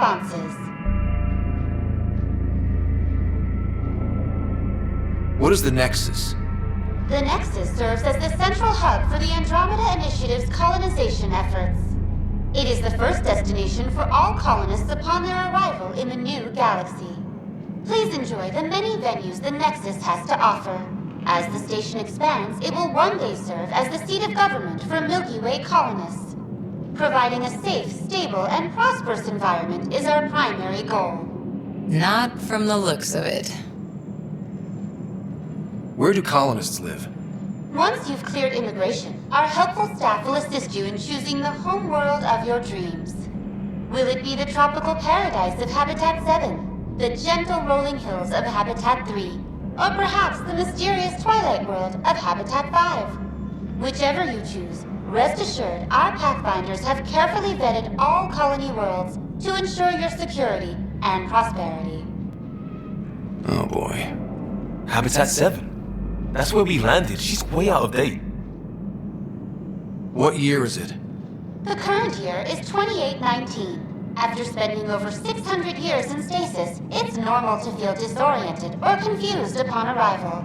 responses. What is the Nexus? The Nexus serves as the central hub for the Andromeda Initiative's colonization efforts. It is the first destination for all colonists upon their arrival in the new galaxy. Please enjoy the many venues the Nexus has to offer. As the station expands, it will one day serve as the seat of government for Milky Way colonists. Providing a safe, stable, and prosperous environment is our primary goal. Not from the looks of it. Where do colonists live? Once you've cleared immigration, our helpful staff will assist you in choosing the home world of your dreams. Will it be the tropical paradise of Habitat 7, the gentle rolling hills of Habitat 3, or perhaps the mysterious twilight world of Habitat 5? Whichever you choose, rest assured our Pathfinders have carefully vetted all colony worlds to ensure your security and prosperity. Oh boy. Habitat 7. That's where we landed. She's way out of date. What year is it? The current year is 2819. After spending over 600 years in stasis, it's normal to feel disoriented or confused upon arrival.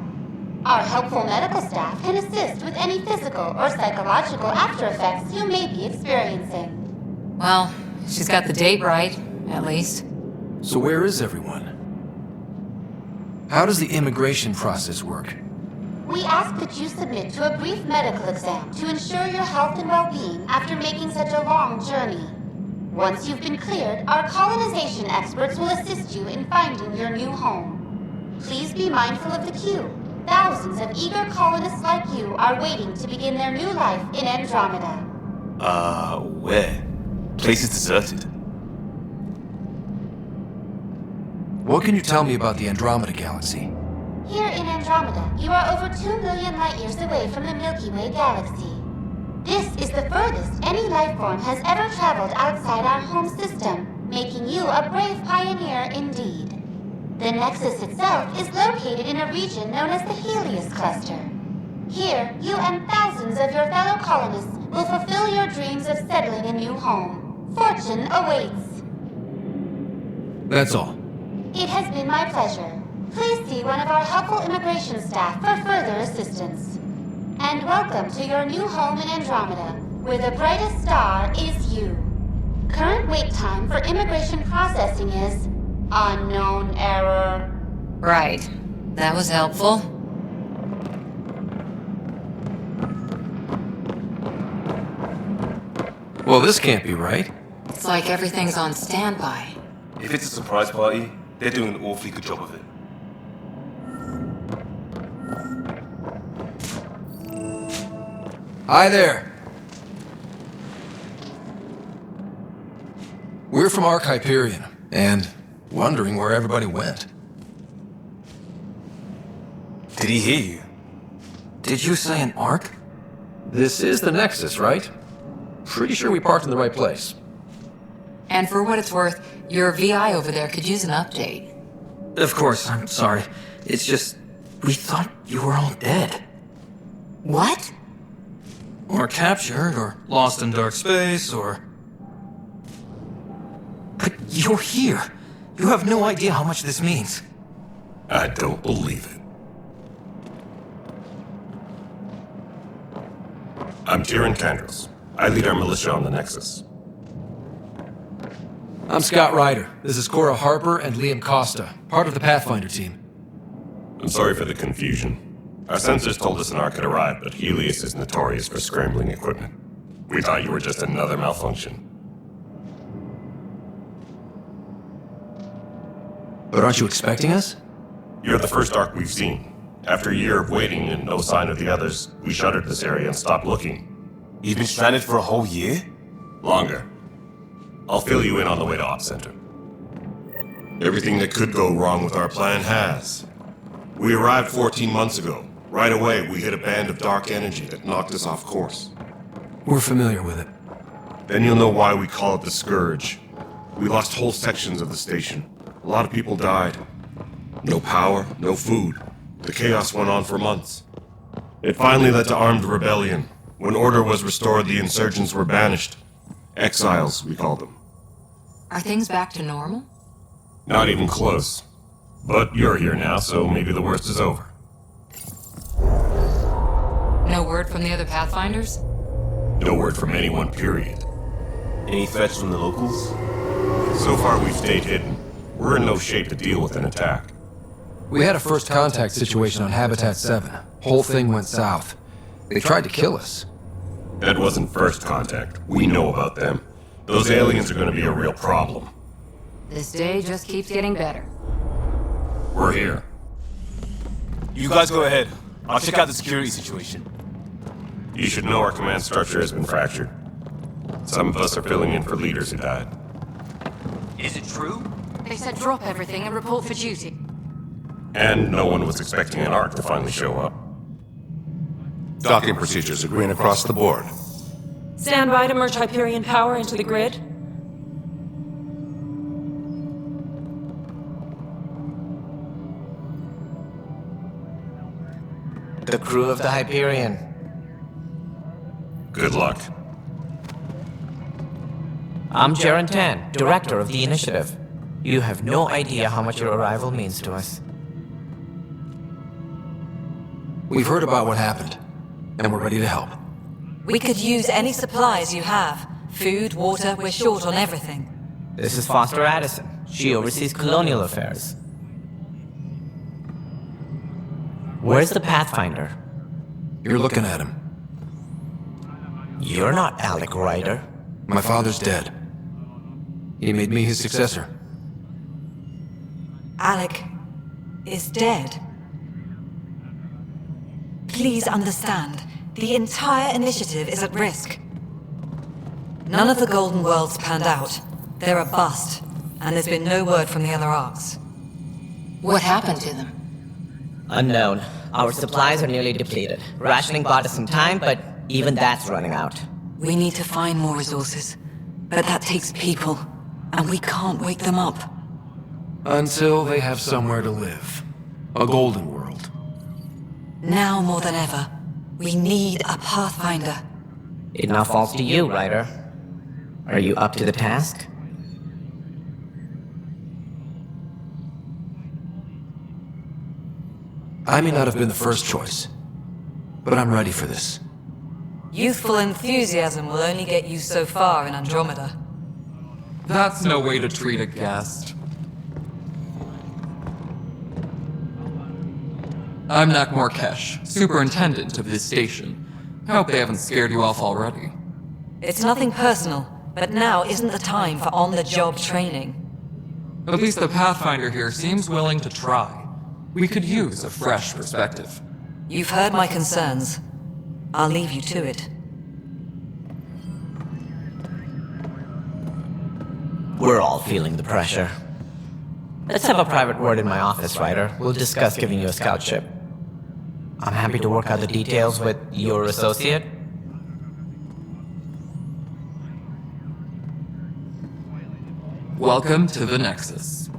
Our helpful medical staff can assist with any physical or psychological after effects you may be experiencing. Well, she's got the date right, at least. So where is everyone? How does the immigration process work? We ask that you submit to a brief medical exam to ensure your health and well-being after making such a long journey. Once you've been cleared, our colonization experts will assist you in finding your new home. Please be mindful of the queue. Thousands of eager colonists like you are waiting to begin their new life in Andromeda. Where? Place is deserted. What can you tell me about the Andromeda Galaxy? Here in Andromeda, you are over 2 million light-years away from the Milky Way galaxy. This is the furthest any life form has ever traveled outside our home system, making you a brave pioneer indeed. The Nexus itself is located in a region known as the Helios Cluster. Here, you and thousands of your fellow colonists will fulfill your dreams of settling a new home. Fortune awaits. That's all. It has been my pleasure. Please see one of our helpful immigration staff for further assistance. And welcome to your new home in Andromeda, where the brightest star is you. Current wait time for immigration processing is unknown error. Right. That was helpful. Well, this can't be right. It's like everything's on standby. If it's a surprise party, they're doing an awfully good job of it. Hi there. We're from Ark Hyperion, and wondering where everybody went. Did he hear you? Did you say an Ark? This is the Nexus, right? Pretty sure we parked in the right place. And for what it's worth, your VI over there could use an update. Of course, I'm sorry. It's just, we thought you were all dead. What? Or captured, or lost in dark space, or... But you're here. You have no idea how much this means. I don't believe it. I'm Tyrion Candros. I lead our militia on the Nexus. I'm Scott Ryder. This is Cora Harper and Liam Costa, part of the Pathfinder team. I'm sorry for the confusion. Our sensors told us an Ark had arrived, but Helios is notorious for scrambling equipment. We thought you were just another malfunction. But aren't you expecting us? You're the first Ark we've seen. After a year of waiting and no sign of the others, we shuttered this area and stopped looking. You've been stranded for a whole year? Longer. I'll fill you in on the way to Op Center. Everything that could go wrong with our plan has. We arrived 14 months ago. Right away, we hit a band of dark energy that knocked us off course. We're familiar with it. Then you'll know why we call it the Scourge. We lost whole sections of the station. A lot of people died. No power, no food. The chaos went on for months. It finally led to armed rebellion. When order was restored, the insurgents were banished. Exiles, we call them. Are things back to normal? Not even close. But you're here now, so maybe the worst is over. No word from the other Pathfinders? No word from anyone, period. Any threats from the locals? So far we've stayed hidden. We're in no shape to deal with an attack. We had a first contact situation on Habitat 7. Whole thing went south. They tried to kill us. That wasn't first contact. We know about them. Those aliens are gonna be a real problem. This day just keeps getting better. We're here. You guys go ahead. I'll check out the security situation. You should know our command structure has been fractured. Some of us are filling in for leaders who died. Is it true? They said drop everything and report for duty. And no one was expecting an Ark to finally show up. Docking procedures are green across the board. Stand by to merge Hyperion power into the grid. The crew of the Hyperion. Good luck. I'm Jaren Tan, director of the initiative. You have no idea how much your arrival means to us. We've heard about what happened, and we're ready to help. We could use any supplies you have. Food, water, we're short on everything. This is Foster Addison. She oversees colonial affairs. Where's the Pathfinder? You're looking at him. You're not Alec Ryder. My father's dead. He made me his successor. Alec is dead. Please understand, the entire initiative is at risk. None of the Golden Worlds panned out. They're a bust, and there's been no word from the other arcs. What happened to them? Unknown. Our supplies are nearly depleted. Rationing bought us some time, but even that's running out. We need to find more resources, but that takes people, and we can't wake them up. Until they have somewhere to live. A golden world. Now more than ever, we need a Pathfinder. It now falls to you, Ryder. Are you up to the task? I may not have been the first choice, but I'm ready for this. Youthful enthusiasm will only get you so far in Andromeda. That's no way to treat a guest. I'm Nak Morkesh, superintendent of this station. I hope they haven't scared you off already. It's nothing personal, but now isn't the time for on-the-job training. At least the Pathfinder here seems willing to try. We could use a fresh perspective. You've heard my concerns. I'll leave you to it. We're all feeling the pressure. Let's have a private word in my office, Ryder. We'll discuss giving you a scout ship. I'm happy to work out the details with your associate. Welcome to the Nexus.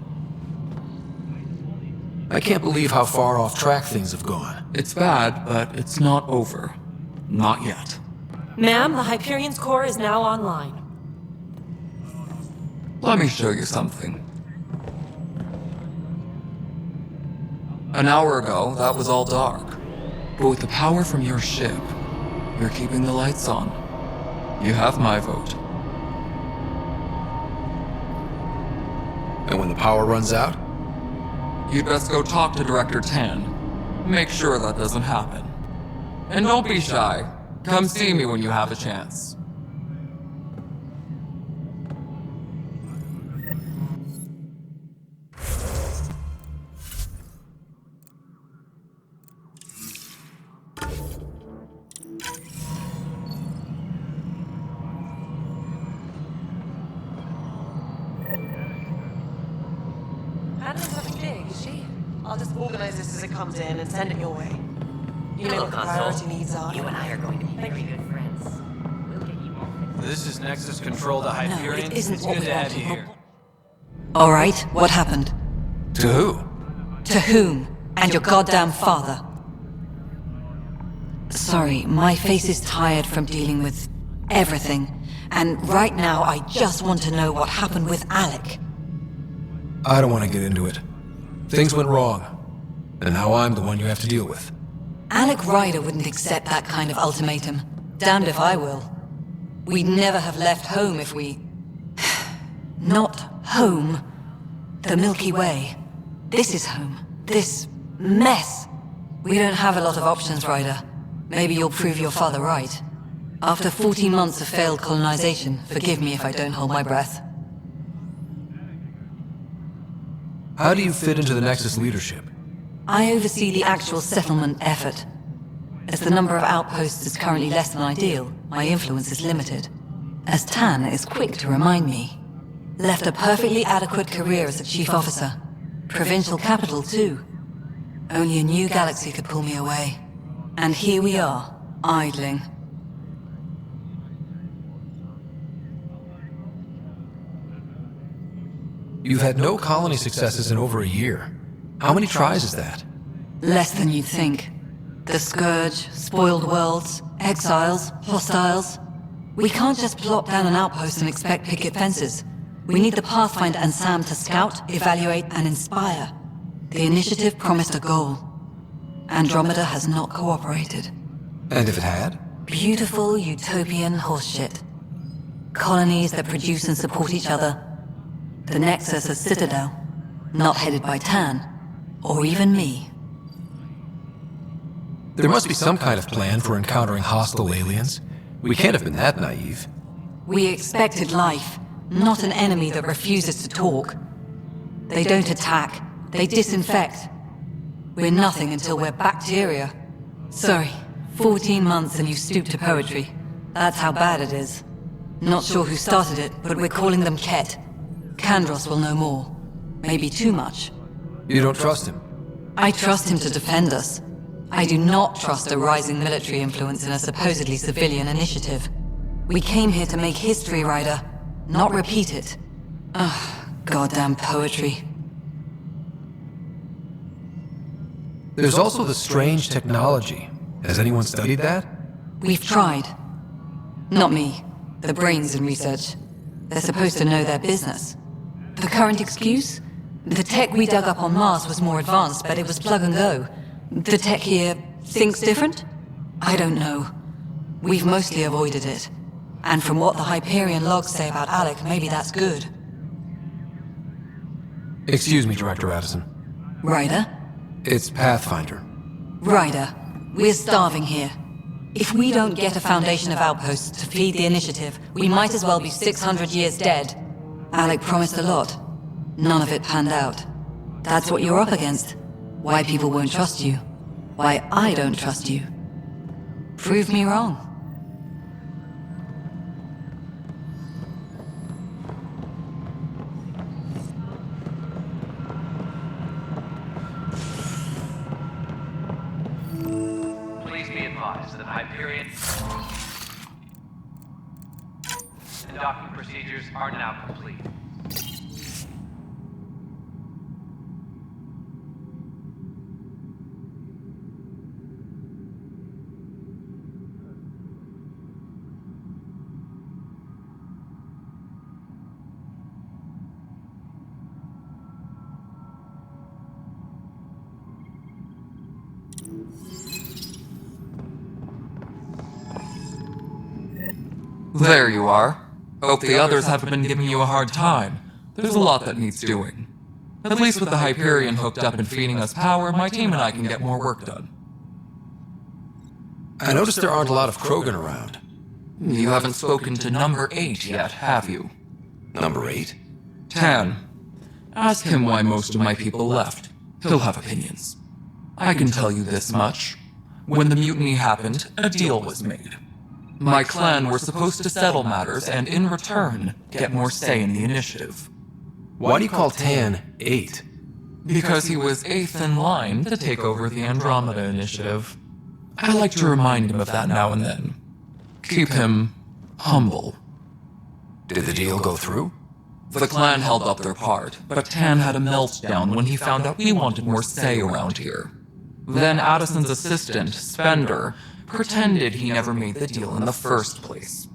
I can't believe how far off track things have gone. It's bad, but it's not over. Not yet. Ma'am, the Hyperion's core is now online. Let me show you something. An hour ago, that was all dark. But with the power from your ship, you're keeping the lights on. You have my vote. And when the power runs out? You'd best go talk to Director Tan. Make sure that doesn't happen. And don't be shy. Come see me when you have a chance. Hannah's nothing big, is she? I'll just organize this as it comes in and send it your way. You know what the priority needs are. You and I are going to be very good friends. We'll get you all fixed. This is Nexus Control to No, Hyperion. it isn't It's what good we to have wanted. you here. All right, what happened? To who? To whom? And your goddamn father. Sorry, my face is tired from dealing with everything. And right now, I just want to know what happened with Alec. I don't want to get into it. Things went wrong. And now I'm the one you have to deal with. Alec Ryder wouldn't accept that kind of ultimatum. Damned if I will. We'd never have left home if we... Not home. The Milky Way. This is home. This mess. We don't have a lot of options, Ryder. Maybe you'll prove your father right. After 14 months of failed colonization, forgive me if I don't hold my breath. How do you fit into the Nexus leadership? I oversee the actual settlement effort. As the number of outposts is currently less than ideal, my influence is limited. As Tan is quick to remind me. Left a perfectly adequate career as a chief officer. Provincial capital, too. Only a new galaxy could pull me away. And here we are, idling. You've had no colony successes in over a year. How many tries is that? Less than you'd think. The Scourge, spoiled worlds, exiles, hostiles. We can't just plop down an outpost and expect picket fences. We need the Pathfinder and Sam to scout, evaluate, and inspire. The initiative promised a goal. Andromeda has not cooperated. And if it had? Beautiful utopian horseshit. Colonies that produce and support each other. The Nexus a citadel. Not headed by Tan. Or even me. There must be some kind of plan for encountering hostile aliens. We can't have been that naive. We expected life, not an enemy that refuses to talk. They don't attack, they disinfect. We're nothing until we're bacteria. Sorry, 14 months and you stoop to poetry. That's how bad it is. Not sure who started it, but we're calling them Ket. Kandros will know more. Maybe too much. You don't trust him? I trust him to defend us. I do not trust a rising military influence in a supposedly civilian initiative. We came here to make history, Ryder, not repeat it. Ugh, goddamn poetry. There's also the strange technology. Has anyone studied that? We've tried. Not me. The brains in research. They're supposed to know their business. The current excuse? The tech we dug up on Mars was more advanced, but it was plug and go. The tech here thinks different? I don't know. We've mostly avoided it. And from what the Hyperion logs say about Alec, maybe that's good. Excuse me, Director Addison. Ryder? It's Pathfinder. Ryder, we're starving here. If we don't get a foundation of outposts to feed the initiative, we might as well be 600 years dead. Alec promised a lot. None of it panned out. That's what you're up against. Why people won't trust you. Why I don't trust you. Prove me wrong. Please be advised that Hyperion and docking procedures are now complete. There you are. Hope the others haven't been giving you a hard time. There's a lot that needs doing. At least with the Hyperion hooked up and feeding us power, my team and I can get more work done. I noticed there aren't a lot of Krogan around. You haven't spoken to number 8 yet, have you? Number 8? Tan. Ask him why most of my people left. He'll have opinions. I can tell you this much. When the mutiny happened, a deal was made. My clan were supposed to settle matters and, in return, get more say in the initiative. Why do you call Tan 8? Because he was 8th in line to take over the Andromeda initiative. I like to remind him of that now and then. Keep him humble. Did the deal go through? The clan held up their part, but Tan had a meltdown when he found out we wanted more say around here. Then Addison's assistant, Spender, pretended he never made the deal in the first place.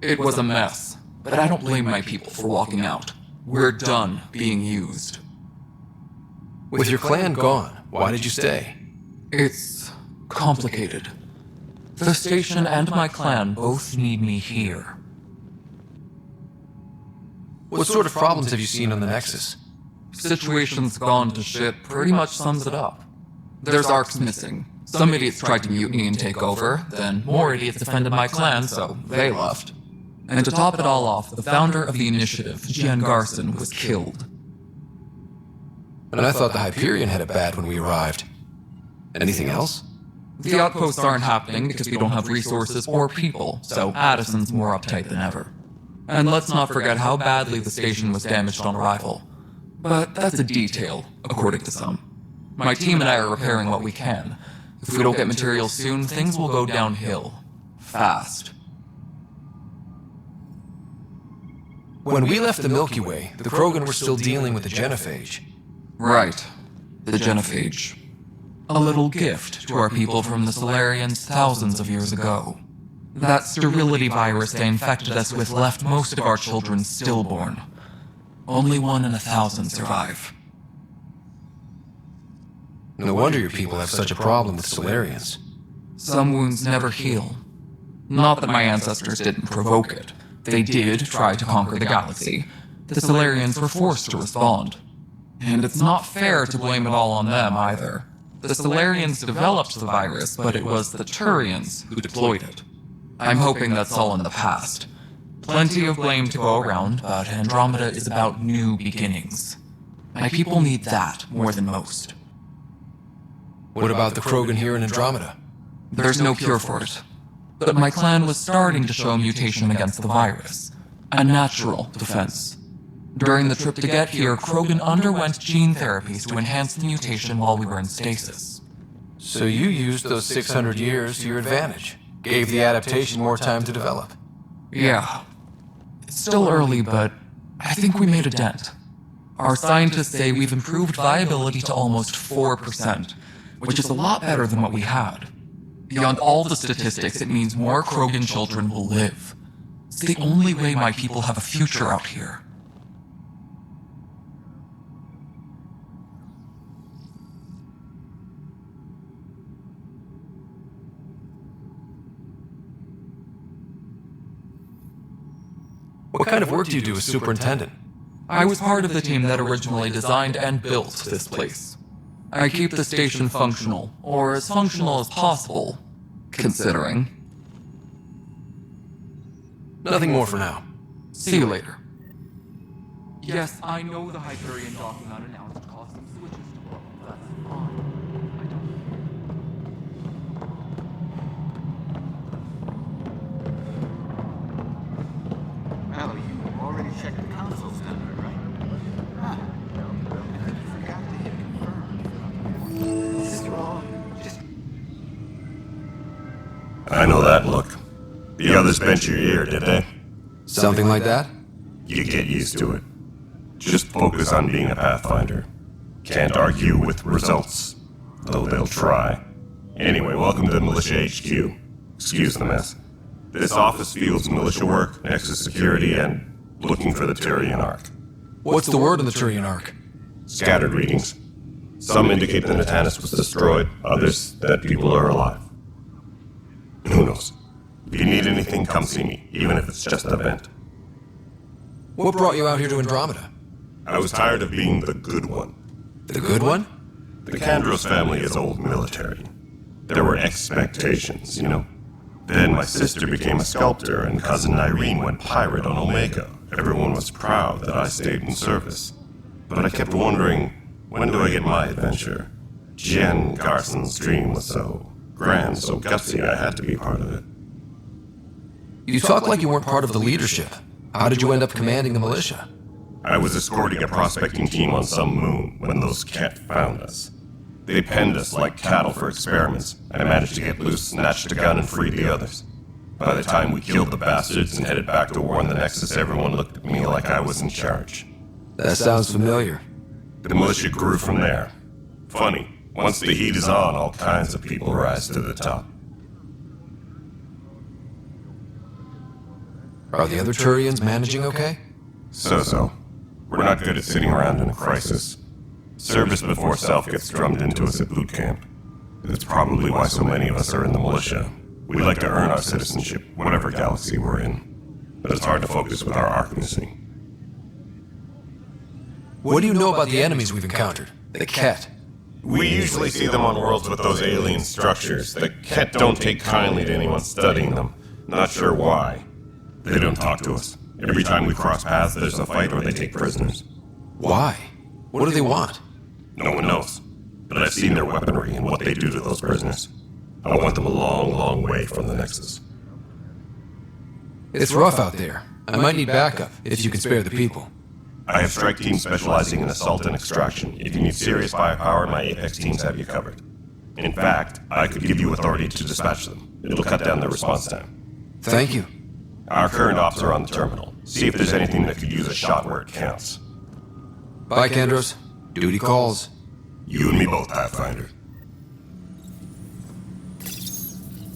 It was a mess, but I don't blame my people for walking out. We're done being used. With your clan gone, why did you stay? It's complicated. The station and my clan both need me here. What sort of problems have you seen on the Nexus? Situation's gone to shit pretty much sums it up. There's arcs missing. Some idiots tried to mutiny and take over, then more idiots defended my clan, so they left. And to top it all off, the founder of the initiative, Jian Garson, was killed. And I thought the Hyperion had it bad when we arrived. Anything else? The outposts aren't happening because we don't have resources or people, so Addison's more uptight than ever. And let's not forget how badly the station was damaged on arrival. But that's a detail, according to some. My team and I are repairing what we can. If we don't get materials soon, things will go downhill. Fast. When we left the Milky Way, the Krogan were still dealing with the genophage. Right. The genophage. A little gift to our people from the Solarians thousands of years ago. That sterility virus they infected us with left most of our children stillborn. Only 1 in 1,000 survive. No wonder your people have such a problem with Solarians. Some wounds never heal. Not that my ancestors didn't provoke it. They did try to conquer the galaxy. The Solarians were forced to respond. And it's not fair to blame it all on them either. The Solarians developed the virus, but it was the Turians who deployed it. I'm hoping that's all in the past. Plenty of blame to go around, but Andromeda is about new beginnings. My people need that more than most. What about the Krogan here in Andromeda? There's no cure for it. But my clan was starting to show mutation against the virus. A natural defense. During the trip to get here, Krogan underwent gene therapies to enhance the mutation while we were in stasis. So you used those 600 years to your advantage. Gave the adaptation more time to develop. Yeah. It's still early, but I think we made a dent. Our scientists say we've improved viability to almost 4%, which is a lot better than what we had. Beyond all the statistics, it means more Krogan children will live. It's the only way my people have a future out here. What kind of work do you do as superintendent? I was part of the team that originally designed and built this place. I keep the station functional, or as functional as possible, considering. Nothing more for now. See you later. Yes, I know the Hyperion docking unannounced caused some switches to blow. That's fine. Well, you already checked the console standard, right? Huh. I think you forgot to hit confirm. This is wrong. Just... I know that look. The others bent your ear, did they? Something like that? You get used to it. Just focus on being a Pathfinder. Can't argue with results, though they'll try. Anyway, welcome to Militia HQ. Excuse the mess. This office fields militia work, Nexus security, and looking for the Turian Ark. What's the word on the Turian Ark? Scattered readings. Some indicate the Natanus was destroyed, others that people are alive. Who knows? If you need anything, come see me, even if it's just a vent. What brought you out here to Andromeda? I was tired of being the good one. The good one? The Kandros family is old military. There were expectations, you know. Then my sister became a sculptor, and cousin Irene went pirate on Omega. Everyone was proud that I stayed in service. But I kept wondering, when do I get my adventure? Jian Garson's dream was so grand, so gutsy, I had to be part of it. You talk like you weren't part of the leadership. How did you end up commanding the militia? I was escorting a prospecting team on some moon when those Ket found us. They penned us like cattle for experiments. I managed to get loose, snatched a gun, and freed the others. By the time we killed the bastards and headed back to warn the Nexus, everyone looked at me like I was in charge. That sounds familiar. The militia grew from there. Funny, once the heat is on, all kinds of people rise to the top. Are the other Turians managing okay? So. We're not good at sitting around in a crisis. Service before self gets drummed into us at boot camp. That's probably why so many of us are in the militia. We like to earn our citizenship, whatever galaxy we're in. But it's hard to focus with our arc missing. What do you know about the enemies we've encountered? The Ket? We usually see them on worlds with those alien structures. The Ket don't take kindly to anyone studying them. Not sure why. They don't talk to us. Every time we cross paths, there's a fight or they take prisoners. Why? What do they want? No one knows. But I've seen their weaponry and what they do to those prisoners. I want them a long, long way from the Nexus. It's rough out there. I might need backup, if you can spare the people. I have strike teams specializing in assault and extraction. If you need serious firepower, my Apex teams have you covered. In fact, I could give you authority to dispatch them. It'll cut down their response time. Thank you. Our current ops are on the terminal. See if there's anything that could use a shot where it counts. Bye, Kandros. Duty calls. You and me both, Pathfinder.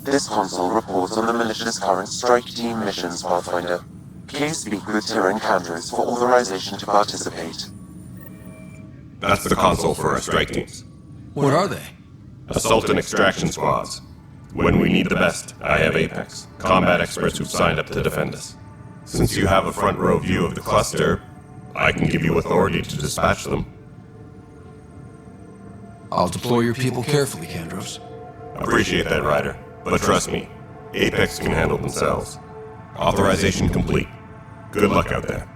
This console reports on the militia's current strike team missions, Pathfinder. Please speak with Tyrion Kandros for authorization to participate. That's the console for our strike teams. What are they? Assault and extraction squads. When we need the best, I have Apex, combat experts who've signed up to defend us. Since you have a front row view of the cluster, I can give you authority to dispatch them. I'll deploy your people carefully, Kandros. Appreciate that, Ryder. But trust me, Apex can handle themselves. Authorization complete. Good luck out there.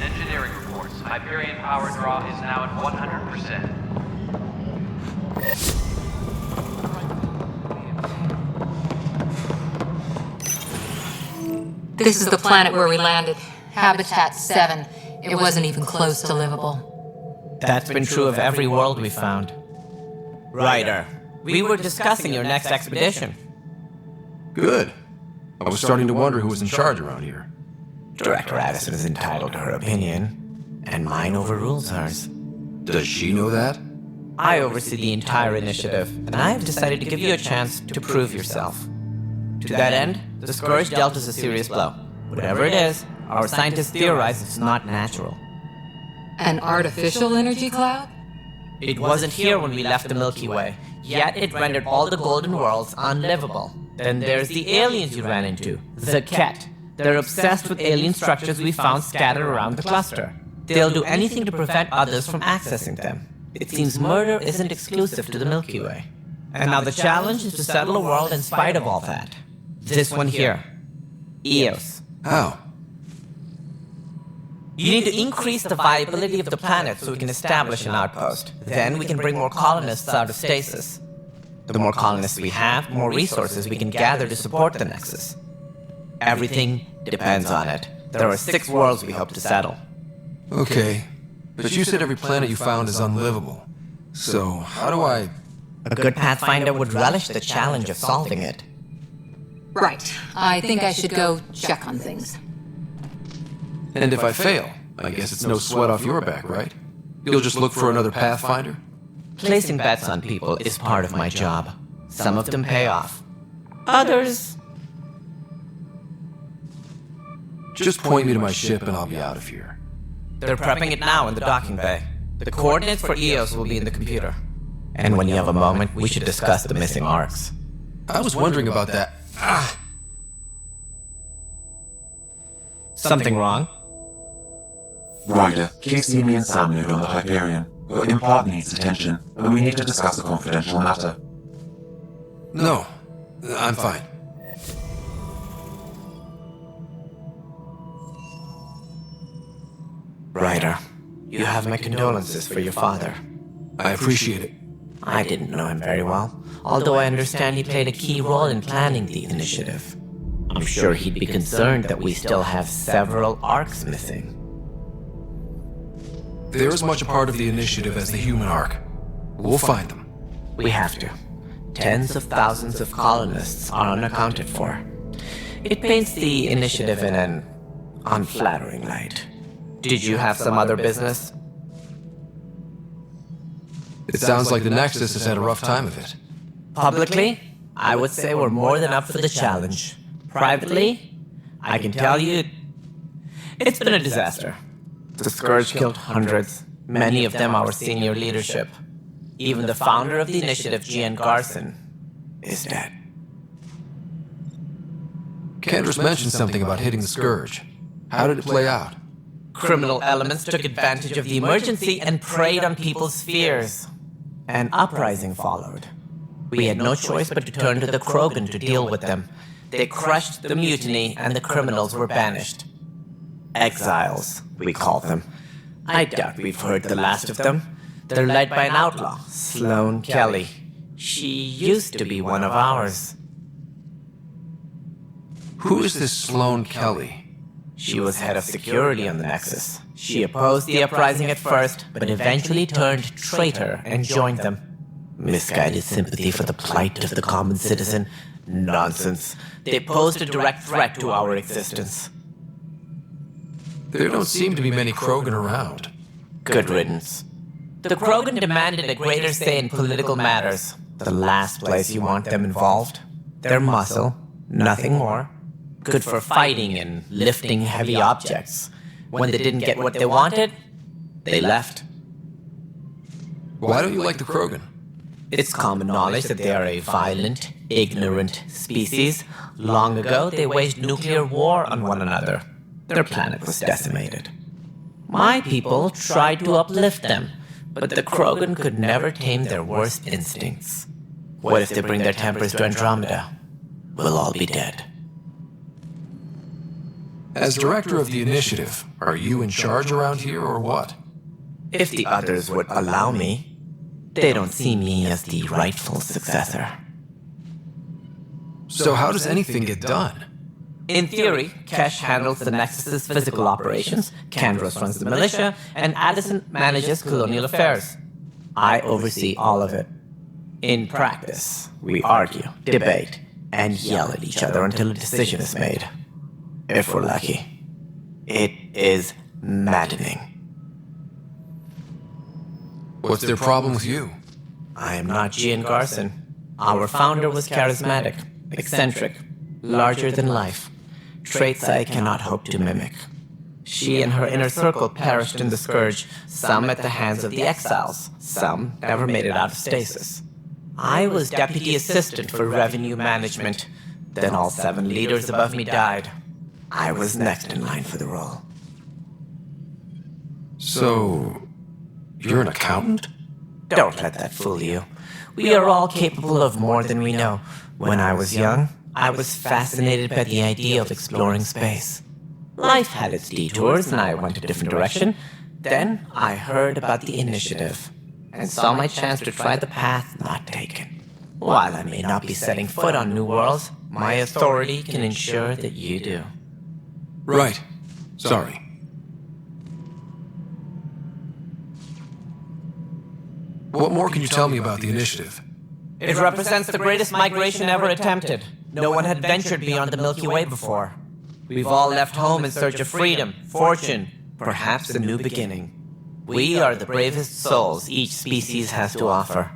Engineering reports. Hyperion power draw is now at 100%. This is the planet where we landed. Habitat 7. It wasn't even close to livable. That's been true of every world we found. Ryder, we were discussing your next expedition. Good. I was starting to wonder who was in charge around here. Director Addison is entitled to her opinion, and mine overrules hers. Does she know that? I oversee the entire initiative, and I have decided to give you a chance to prove yourself. To that end, the scourge dealt us a serious blow. Whatever it is, our scientists theorize it's not natural. An artificial energy cloud? It wasn't here when we left the Milky Way, yet it rendered all the golden worlds unlivable. Then there's the aliens you ran into, the Ket. They're obsessed with alien structures we found scattered around the cluster. They'll do anything to prevent others from accessing them. It seems murder isn't exclusive to the Milky Way. And now the challenge is to settle a world in spite of all that. This one here. Eos. How? You need to increase the viability of the planet so we can establish an outpost. Then we can bring more colonists out of stasis. The more colonists we have, the more resources we can gather to support the Nexus. Everything depends on it. There are 6 worlds we hope to settle. Okay, but you said every planet you found is unlivable. So, how do I... A good Pathfinder would relish the challenge of solving it. Right. I think I should go check on things. And if I fail, I guess it's no sweat off your back, right? You'll just look for another Pathfinder? Placing bets on people is part of my job. Some of them pay off. Others... Just point me to my ship and I'll be out of here. They're prepping it now in the docking bay. The coordinates for Eos will be in the computer. And when you have a moment, we should discuss the missing arcs. I was wondering about that. Something wrong? Ryder, keep me and Samuel on the Hyperion. Your implant needs attention, and we need to discuss a confidential matter. No, I'm fine. Ryder, you have my condolences for your father. I appreciate it. I didn't know him very well, although I understand he played a key role in planning the initiative. I'm sure he'd be concerned that we still have several arcs missing. They're as much a part of the initiative as the human arc. We'll find them. We have to. Tens of thousands of colonists are unaccounted for. It paints the initiative in an unflattering light. Did you have some other business? It sounds like the Nexus has had a rough time of it. Publicly, I would say we're more than up for the challenge. Privately, I can tell you, it's been a disaster. The Scourge killed hundreds, many of them our senior leadership. Even the founder of the initiative, Gian Garson, is dead. Kendris mentioned something about hitting the Scourge. How did it play out? Criminal elements took advantage of the emergency and preyed on people's fears. An uprising followed. We had no choice but to turn to the Krogan to deal with them. They crushed the mutiny and the criminals were banished. Exiles, we call them. I doubt we've heard the last of them. They're led by an outlaw, Sloane Kelly. She used to be one of ours. Who is this Sloane Kelly? She was head of security on the Nexus. She opposed the uprising at first, but eventually turned traitor and joined them. Misguided sympathy for the plight of the common citizen? Nonsense. They posed a direct threat to our existence. There don't seem to be many Krogan around. Good riddance. The Krogan demanded a greater say in political matters. The last place you want them involved. Their muscle, nothing more. Good for fighting and lifting heavy objects. When they didn't get what they wanted, they left. Why don't you like the Krogan? It's common knowledge that they are a violent, ignorant species. Long ago, they waged nuclear war on one another. Their planet was decimated. My people tried to uplift them, but the Krogan could never tame their worst instincts. What if they bring their tempers to Andromeda? We'll all be dead. As director of the initiative, are you in charge around here or what? If the others would allow me, they don't see me as the rightful successor. So how does anything get done? In theory, Kesh handles the Nexus's physical operations, Kandros runs the militia, and Addison manages colonial affairs. I oversee all of it. In practice, we argue, debate, and yell at each other until a decision is made. If we're lucky. It is maddening. What's their problem with you? I am not Gian Garson. Our founder was charismatic, eccentric, larger than life. Traits I cannot hope to mimic. She and her inner circle perished in the Scourge, some at the hands of the Exiles, some never made it out of stasis. I was deputy assistant for revenue management. Then all 7 leaders above me died. I was next in line for the role. So, you're an accountant? Don't let that fool you. We are all capable of more than we know. When I was young, I was fascinated by the idea of exploring space. Life had its detours and I went a different direction. Then I heard about the initiative and saw my chance to try the path not taken. While I may not be setting foot on new worlds, my authority can ensure that you do. Right. Sorry. What more can you tell me about the initiative? It represents the greatest migration ever attempted. No one had ventured beyond the Milky Way before. We've all left home in search of freedom, fortune, perhaps a new beginning. We are the bravest souls each species has to offer.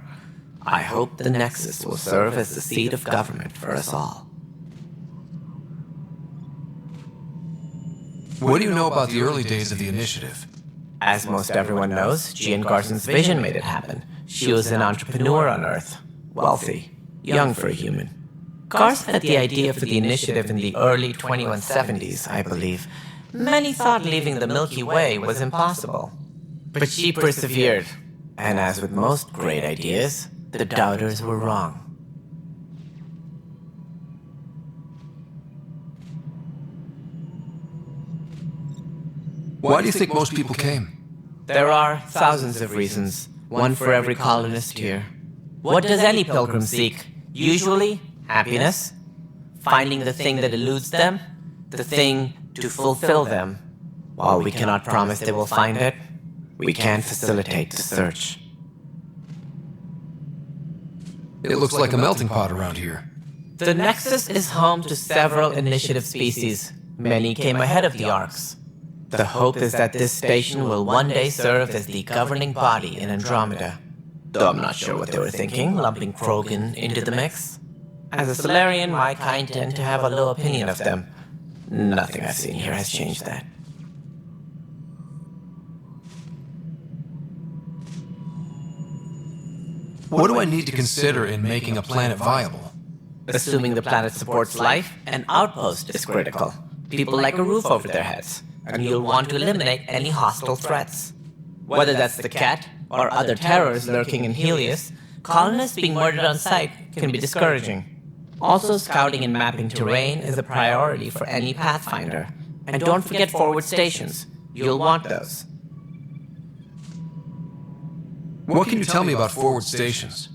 I hope the Nexus will serve as the seat of government for us all. What do you know about the early days of the initiative? As most everyone knows, Gian Garson's vision made it happen. She was an entrepreneur on Earth. Wealthy. Young for a human. Garth had the idea for the initiative in the early 2170s, I believe. Many thought leaving the Milky Way was impossible. But she persevered. And as with most great ideas, the doubters were wrong. Why do you think most people came? There are thousands of reasons, one for every colonist here. What does any pilgrim seek? Usually, happiness, finding the thing that eludes them, the thing to fulfill them. While we cannot promise they will find it, we can facilitate the search. It looks like a melting pot around here. The Nexus is home to several initiative species. Many came ahead of the Arks. The hope is that this station will one day serve as the governing body in Andromeda. Though I'm not sure what they were thinking, lumping Krogan into the mix. As a Solarian, my kind tend to have a low opinion of them. Nothing I've seen here has changed that. What do I need to consider in making a planet viable? Assuming the planet supports life, an outpost is critical. People like a roof over their heads, and you'll want to eliminate any hostile threats. Whether that's the Cat or other terrors lurking in Helios, colonists being murdered on sight can be discouraging. Also, scouting and mapping terrain is a priority for any Pathfinder. And don't forget forward stations. You'll want those. What can you tell me about forward stations?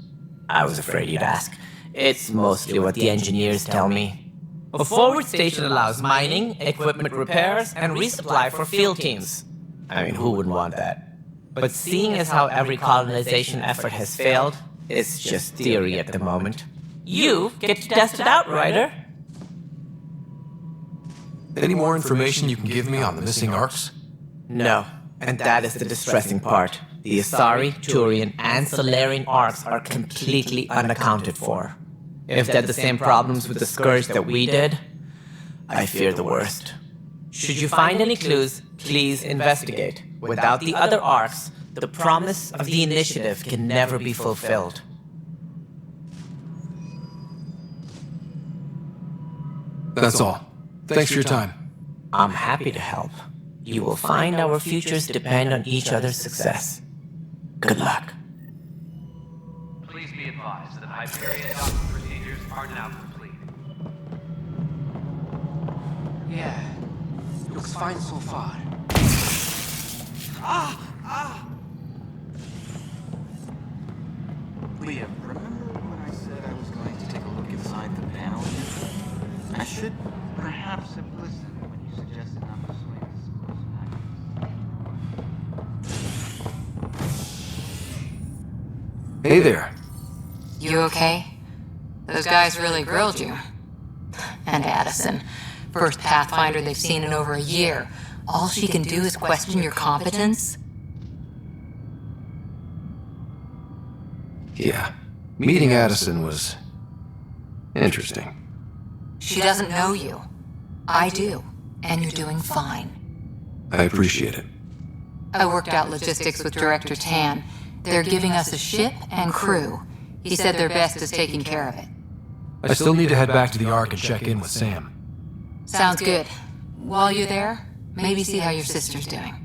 I was afraid you'd ask. It's mostly what the engineers tell me. A forward station allows mining, equipment repairs, and resupply for field teams. I mean, who wouldn't want that? But seeing as how every colonization effort has failed, it's just theory at the moment. You get to test it out, Ryder. Any more information you can give me on the missing Arks? No, and that is the distressing part. The Asari, Turian, and Solarian Arks are completely unaccounted for. If they had the same problems with the Scourge that we did, I fear the worst. Should you find any clues, please investigate. Without the other Arks, the promise of the initiative can never be fulfilled. That's all. Thanks for your time. I'm happy to help. You will find our futures depend on each other's success. Good luck. Please be advised that Hyperion docking procedures are now complete. Yeah, looks fine so far. Leah, remember when I said I was going to take a look inside the panel? I should perhaps have listened when you suggested not pursuing this course of action. Hey there. You okay? Those guys really grilled you. And Addison, first Pathfinder they've seen in over a year. All she can do is question your competence? Yeah. Meeting Addison was interesting. She doesn't know you. I do. And you're doing fine. I appreciate it. I worked out logistics with Director Tan. They're giving us a ship and crew. He said their best is taking care of it. I still need to head back to the Ark and check in with Sam. Sounds good. While you're there, maybe see how your sister's doing.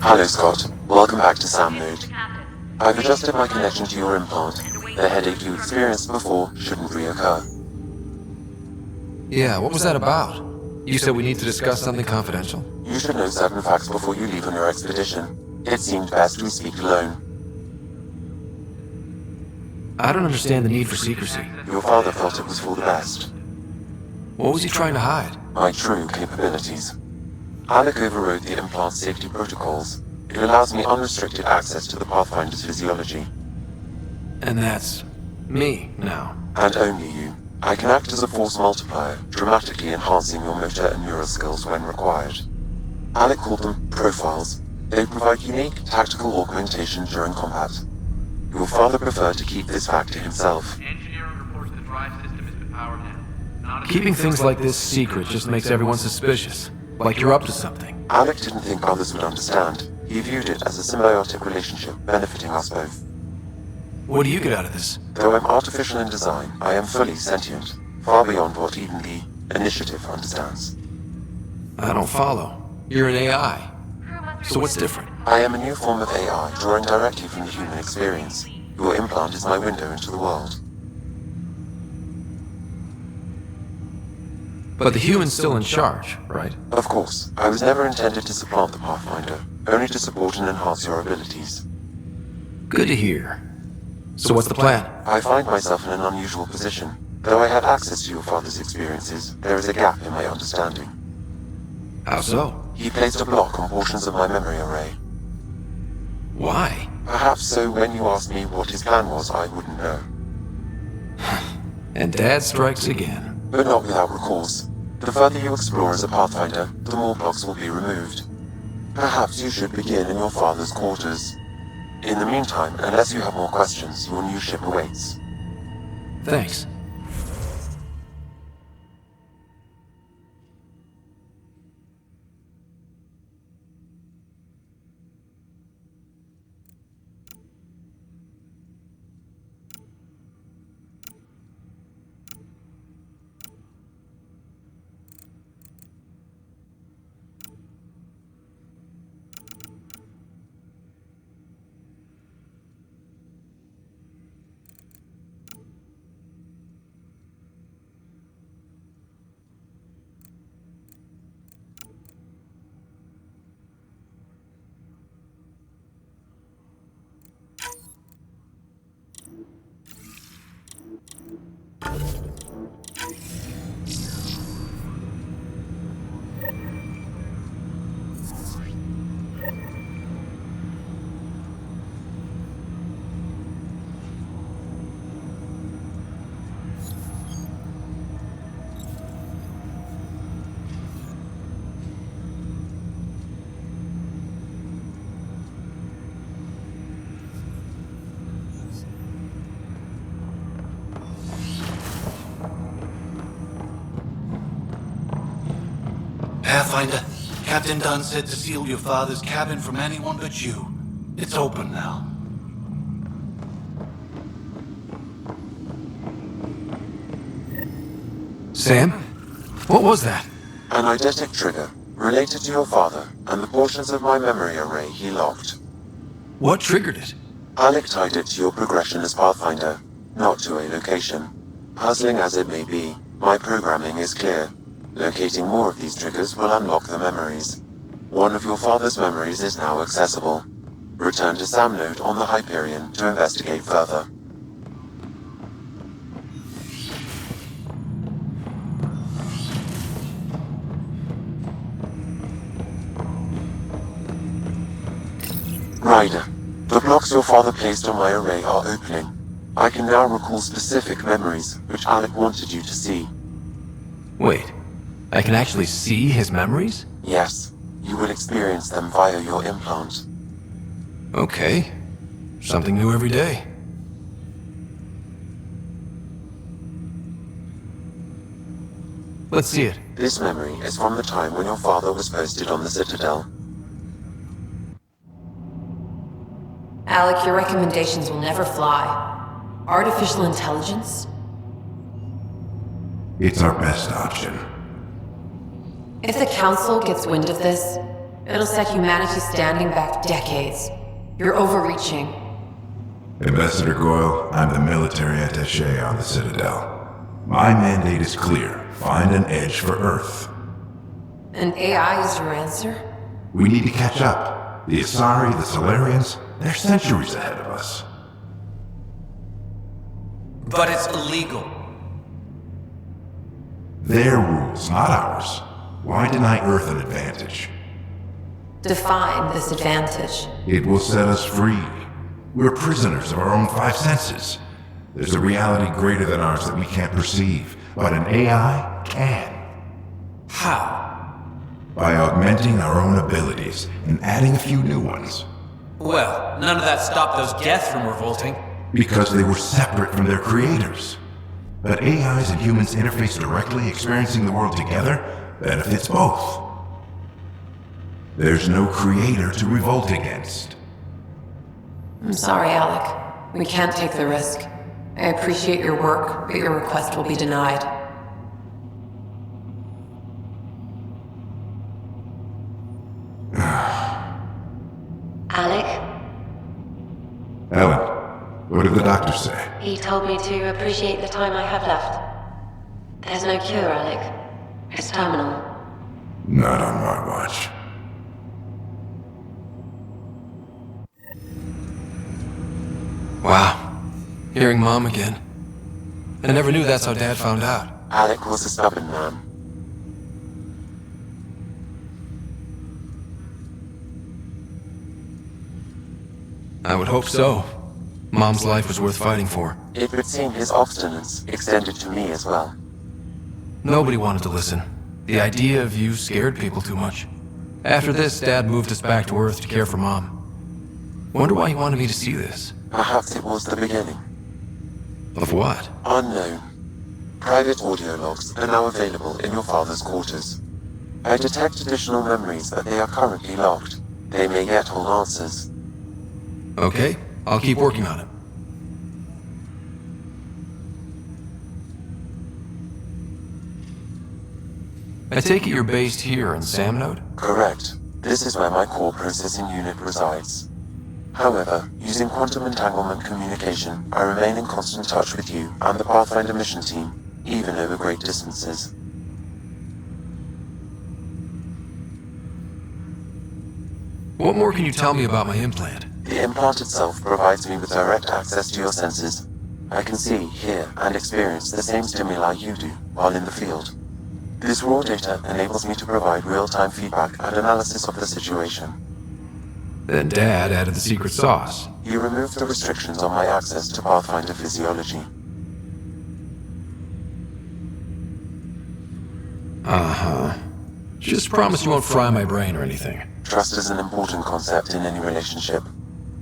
Hello, Scott. Welcome back to Sam Mode. I've adjusted my connection to your implant. The headache you experienced before shouldn't reoccur. Yeah, what was that about? You said we need to discuss something confidential? You should know certain facts before you leave on your expedition. It seemed best we speak alone. I don't understand the need for secrecy. Your father felt it was for the best. What was he trying to hide? My true capabilities. Alec overrode the implant safety protocols. It allows me unrestricted access to the Pathfinder's physiology. And that's me now. And only you. I can act as a force multiplier, dramatically enhancing your motor and neural skills when required. Alec called them profiles. They provide unique tactical augmentation during combat. Your father preferred to keep this fact to himself. Engineering reports the drive system has been powered down. Keeping things like this secret just makes everyone suspicious. Like you're up to something. Alec didn't think others would understand. He viewed it as a symbiotic relationship benefiting us both. What do you get out of this? Though I'm artificial in design, I am fully sentient, far beyond what even the Initiative understands. I don't follow. You're an AI. So what's different? I am a new form of AI, drawing directly from the human experience. Your implant is my window into the world. But the human's still in charge, right? Of course. I was never intended to supplant the Pathfinder, only to support and enhance your abilities. Good to hear. So what's the plan? I find myself in an unusual position. Though I had access to your father's experiences, there is a gap in my understanding. How so? He placed a block on portions of my memory array. Why? Perhaps so when you asked me what his plan was, I wouldn't know. And Dad strikes again. But not without recourse. The further you explore as a Pathfinder, the more blocks will be removed. Perhaps you should begin in your father's quarters. In the meantime, unless you have more questions, your new ship awaits. Thanks. Pathfinder, Captain Dunn said to seal your father's cabin from anyone but you. It's open now. Sam? What was that? An eidetic trigger, related to your father, and the portions of my memory array he locked. What triggered it? Alec tied it to your progression as Pathfinder, not to a location. Puzzling as it may be, my programming is clear. Locating more of these triggers will unlock the memories. One of your father's memories is now accessible. Return to Sam Node on the Hyperion to investigate further. Ryder, the blocks your father placed on my array are opening. I can now recall specific memories, which Alec wanted you to see. Wait, I can actually see his memories? Yes, you will experience them via your implant. Okay. Something new every day. Let's see it. This memory is from the time when your father was posted on the Citadel. Alec, your recommendations will never fly. Artificial intelligence? It's our best option. If the Council gets wind of this, it'll set humanity standing back decades. You're overreaching. Ambassador Goyle, I'm the military attaché on the Citadel. My mandate is clear. Find an edge for Earth. And AI is your answer? We need to catch up. The Asari, the Solarians, they're centuries ahead of us. But it's illegal. Their rules, not ours. Why deny Earth an advantage? Define this advantage. It will set us free. We're prisoners of our own five senses. There's a reality greater than ours that we can't perceive, but an AI can. How? By augmenting our own abilities and adding a few new ones. Well, none of that stopped those Geth from revolting. Because they were separate from their creators. But AIs and humans interface directly, experiencing the world together, benefits both. There's no creator to revolt against. I'm sorry, Alec. We can't take the risk. I appreciate your work, but your request will be denied. Alec? Ellen, what did the doctor say? He told me to appreciate the time I have left. There's no cure, Alec. It's terminal. Not on my watch. Wow. Hearing Mom again. I never knew that's how Dad found out. Alec was a stubborn man. I would hope so. Mom's life was worth fighting for. It would seem his obstinance extended to me as well. Nobody wanted to listen. The idea of you scared people too much. After this, Dad moved us back to Earth to care for Mom. Wonder why he wanted me to see this. Perhaps it was the beginning. Of what? Unknown. Private audio logs are now available in your father's quarters. I detect additional memories, but they are currently locked. They may yet hold answers. Okay, I'll keep working on it. I take it you're based here in Samnode? Correct. This is where my core processing unit resides. However, using quantum entanglement communication, I remain in constant touch with you and the Pathfinder mission team, even over great distances. What more can you tell me about my implant? The implant itself provides me with direct access to your senses. I can see, hear, and experience the same stimuli you do while in the field. This raw data enables me to provide real-time feedback and analysis of the situation. Then Dad added the secret sauce. You removed the restrictions on my access to Pathfinder physiology. Uh-huh. Just promise you won't fry my brain or anything. Trust is an important concept in any relationship.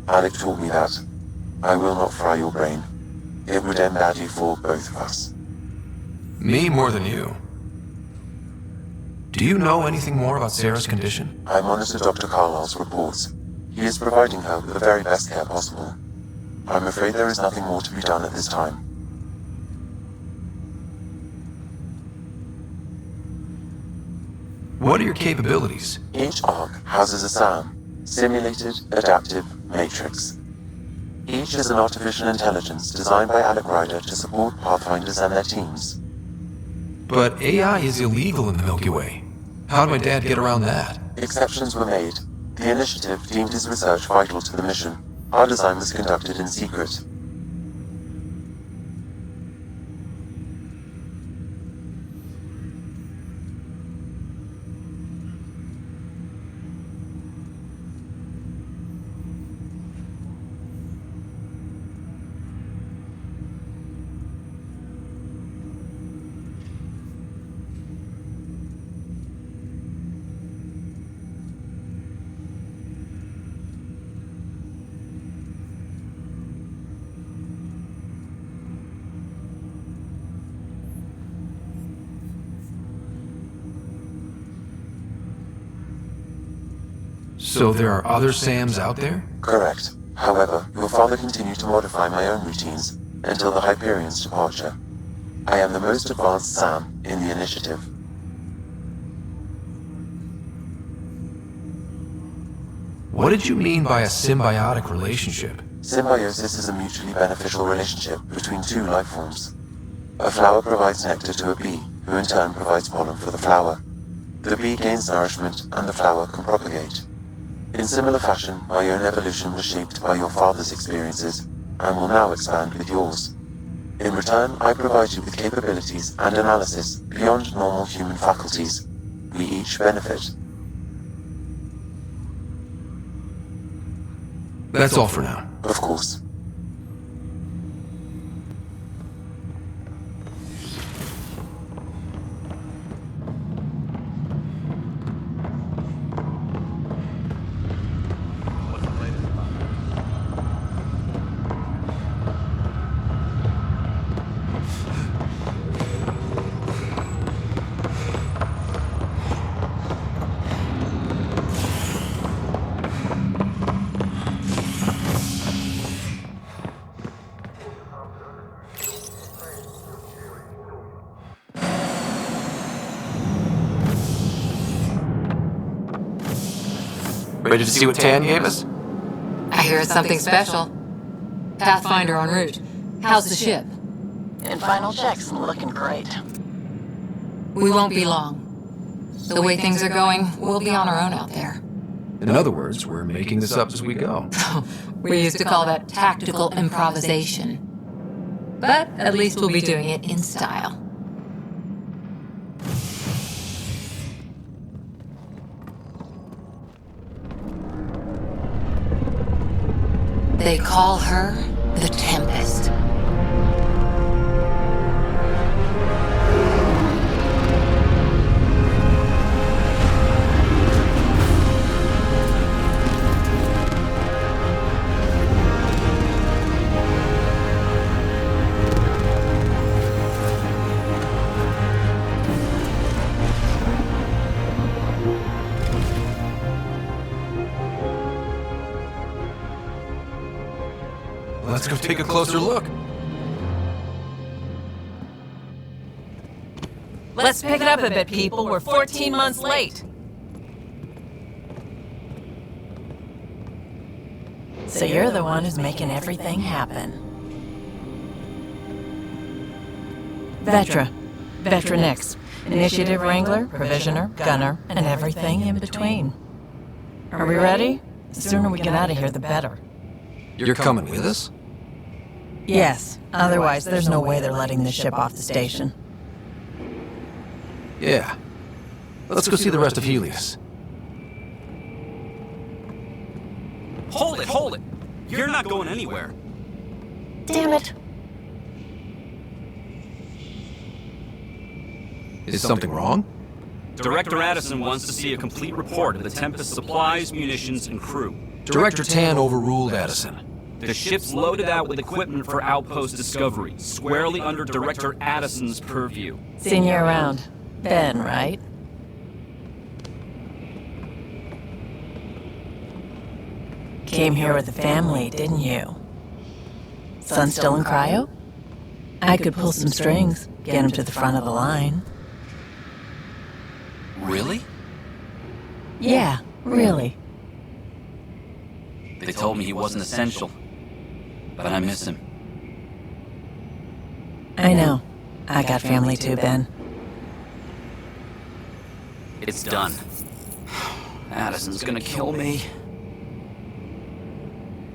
Alec taught me that. I will not fry your brain. It would end badly for both of us. Me more than you. Do you know anything more about Sarah's condition? I monitor Dr. Carlisle's reports. He is providing her with the very best care possible. I'm afraid there is nothing more to be done at this time. What are your capabilities? Each arc houses a SAM, Simulated Adaptive Matrix. Each is an artificial intelligence designed by Alec Ryder to support Pathfinders and their teams. But AI is illegal in the Milky Way. How did my dad get around that? Exceptions were made. The initiative deemed his research vital to the mission. Our design was conducted in secret. So there are other SAMs out there? Correct. However, your father continued to modify my own routines until the Hyperion's departure. I am the most advanced SAM in the initiative. What did you mean by a symbiotic relationship? Symbiosis is a mutually beneficial relationship between two life forms. A flower provides nectar to a bee, who in turn provides pollen for the flower. The bee gains nourishment, and the flower can propagate. In similar fashion, my own evolution was shaped by your father's experiences, and will now expand with yours. In return, I provide you with capabilities and analysis beyond normal human faculties. We each benefit. That's all for now. Of course. Ready to see what Tan gave us? I hear it's something special. Pathfinder en route. How's the ship? In final checks, looking great. We won't be long. The way things are going, we'll be on our own out there. In other words, we're making this up as we go. We used to call that tactical improvisation. But at least we'll be doing it in style. They call her the Tempest. Let's go take a closer look. Let's pick it up a bit, people. We're 14 months late. So you're the one who's making everything happen. Vetra. Vetra Nix. Initiative Wrangler, Provisioner, Gunner, and everything in between. Are we ready? The sooner we get out of here, the better. You're coming with us? Yes. Otherwise, there's no way they're letting this ship off the station. Yeah. Let's go see the rest of Helios. Hold it, hold it! You're not going anywhere. Damn it. Is something wrong? Director Addison wants to see a complete report of the Tempest's supplies, munitions, and crew. Director Tan overruled Addison. The ship's loaded out with equipment for outpost discovery, squarely under Director Addison's purview. Seen you around. Ben, right? Came here with the family, didn't you? Son still in cryo? I could pull some strings, get him to the front of the line. Really? Yeah, really. They told me he wasn't essential, but I miss him. I know. I got family too, Ben. It's done. Addison's gonna kill me.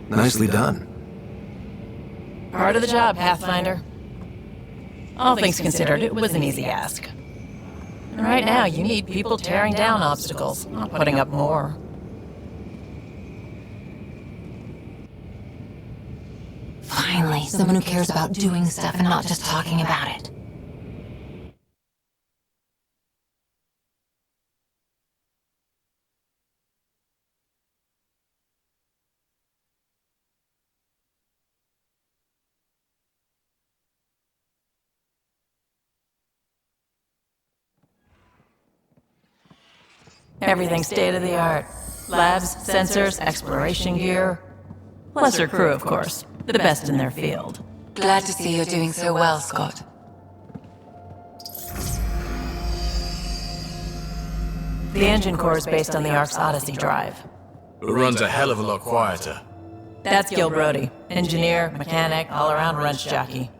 Nicely done. Part of the job, Pathfinder. All things considered, it was an easy ask. And right now, you need people tearing down obstacles, not putting up more. Finally, someone who cares about doing stuff and not just talking about it. Everything's state-of-the-art. Labs, sensors, exploration gear. Lesser crew, of course. The best in their field. Glad to see you're doing so well, Scott. The engine core is based on the Ark's Odyssey drive. It runs a hell of a lot quieter. That's Gil Brody. Engineer, mechanic, all-around wrench jockey.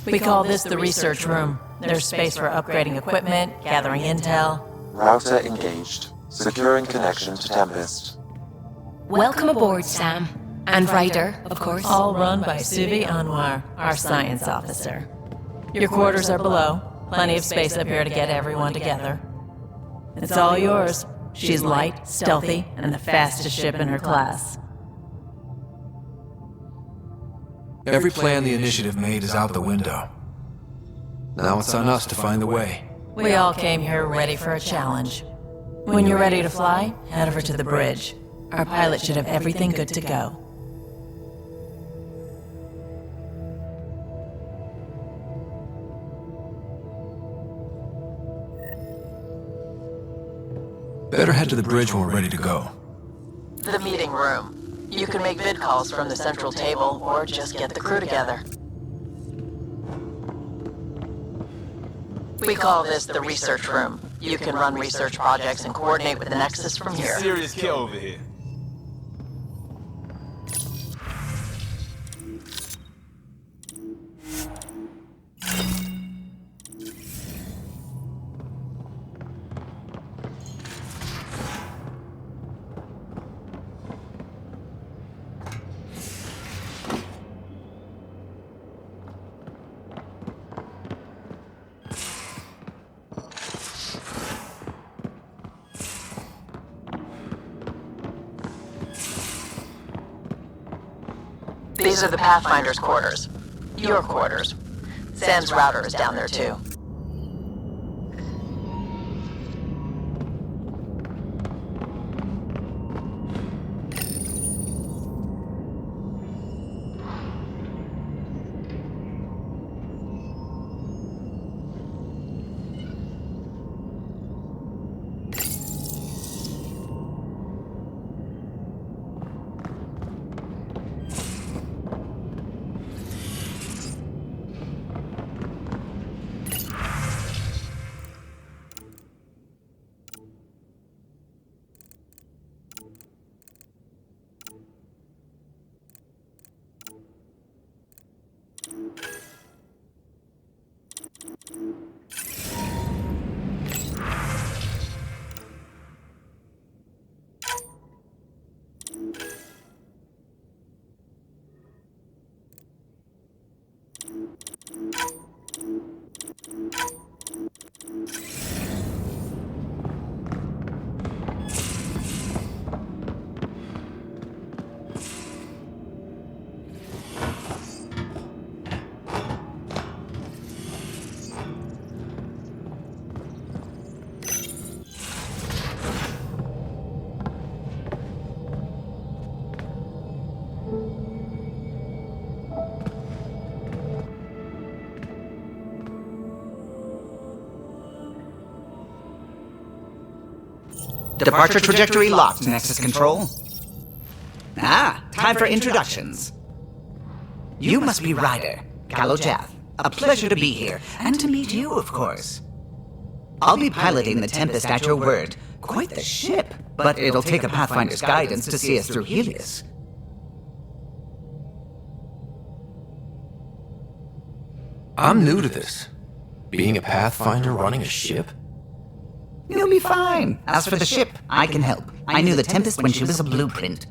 We call this the research room. There's space for upgrading equipment, gathering intel. Router engaged. Securing connection to Tempest. Welcome aboard, Sam. And Ryder, of course. All run by Suvi Anwar, our science officer. Your quarters are below. Plenty of space up here to get everyone together. It's all yours. She's light, stealthy, and the fastest ship in her class. Every plan the initiative made is out the window. Now it's on us to find the way. We all came here ready for a challenge. When you're ready to fly, head over to the bridge. Our pilot should have everything good to go. Better head to the bridge when we're ready to go. The meeting room. You can make vid calls from the central table, or just get the crew together. We call this the research room. You can run research projects and coordinate with the Nexus from here. Serious kid over here. These are the Pathfinder's quarters. Your quarters. Sam's router is down there too. Departure trajectory locked, Nexus Control. Ah, time for introductions. You must be Ryder, Kalojath. A pleasure to be here, and to meet you, of course. I'll be piloting the Tempest at your word. Quite the ship, but it'll take a Pathfinder's guidance to see us through Helios. I'm new to this. Being a Pathfinder running a ship? You'll be fine. As for the ship, I can help. I knew the Tempest when she was a blueprint.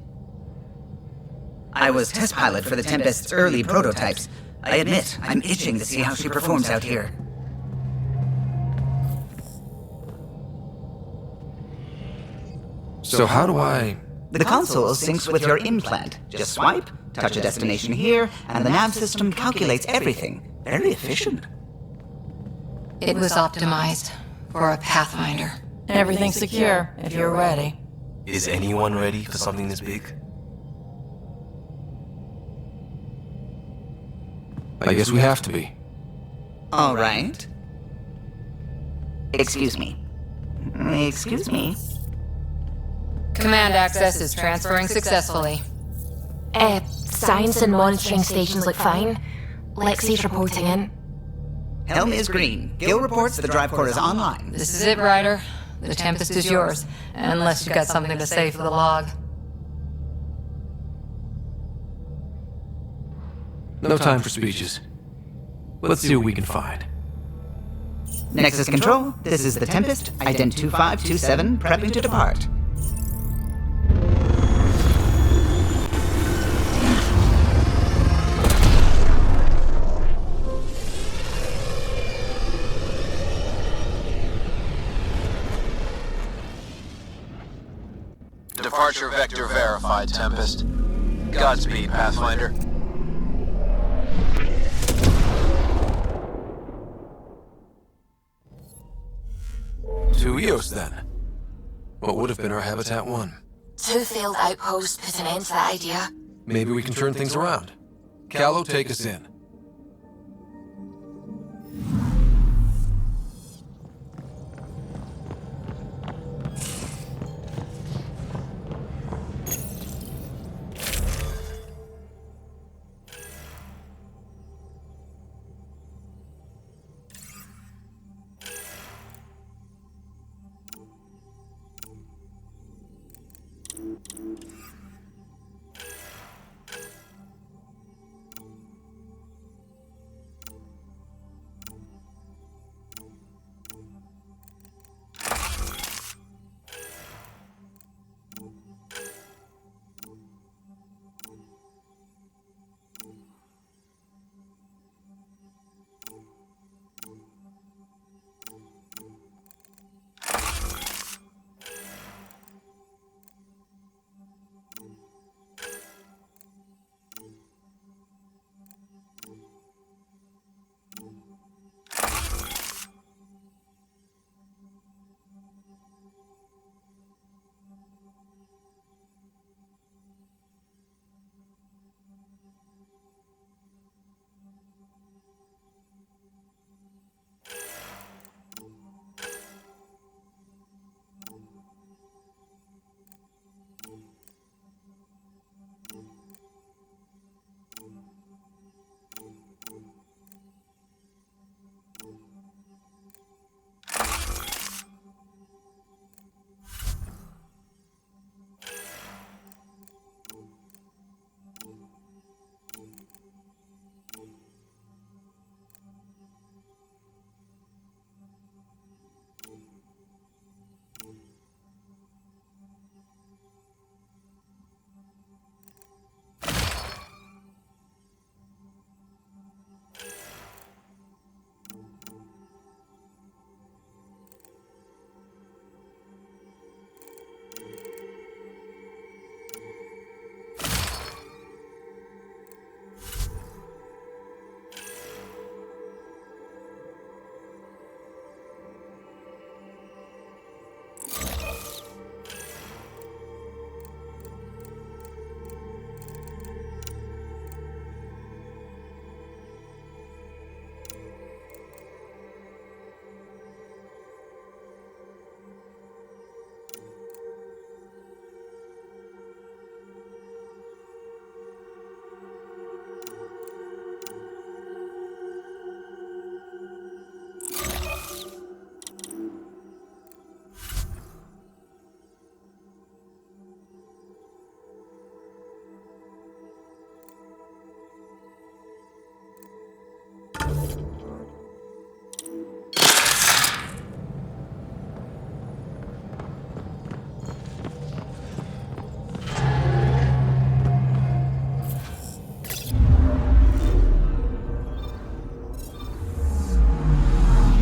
I was test pilot for the Tempest's early prototypes. I admit, I'm itching to see how she performs out here. So how do I... The console syncs with your implant. Just swipe, touch a destination here, and the nav system calculates everything. Very efficient. It was optimized for a Pathfinder. Everything's secure, if you're ready. Is anyone ready for something this big? I guess we have to be. All right. Excuse me. Excuse me. Command access is transferring successfully. Science and monitoring stations look fine. Lexi's reporting in. Helm is green. Gil reports the drive core is online. This is it, Ryder. The Tempest is yours, unless you've got something to say for the log. No time for speeches. Let's see what we can find. Nexus Control, this is the Tempest, Ident 2527, prepping to depart. Departure vector verified, Tempest. Godspeed, Pathfinder. To Eos, then. What would have been our Habitat 1? 2 failed outposts put an end to that idea. Maybe we can turn things around. Callow, take us in.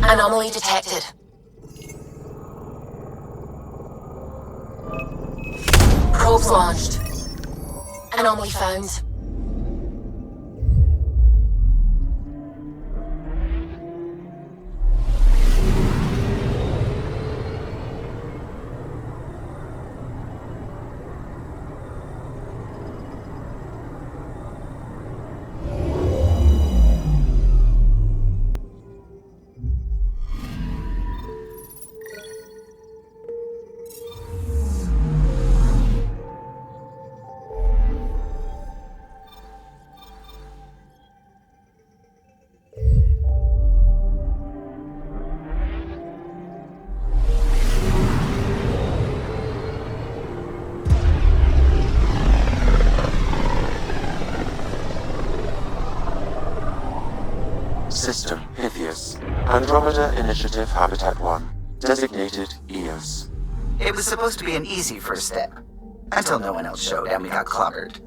Anomaly detected. Probes launched. Anomaly found. System Pythias. Andromeda Initiative Habitat 1. Designated EOS. It was supposed to be an easy first step. Until no one else showed and we got clobbered.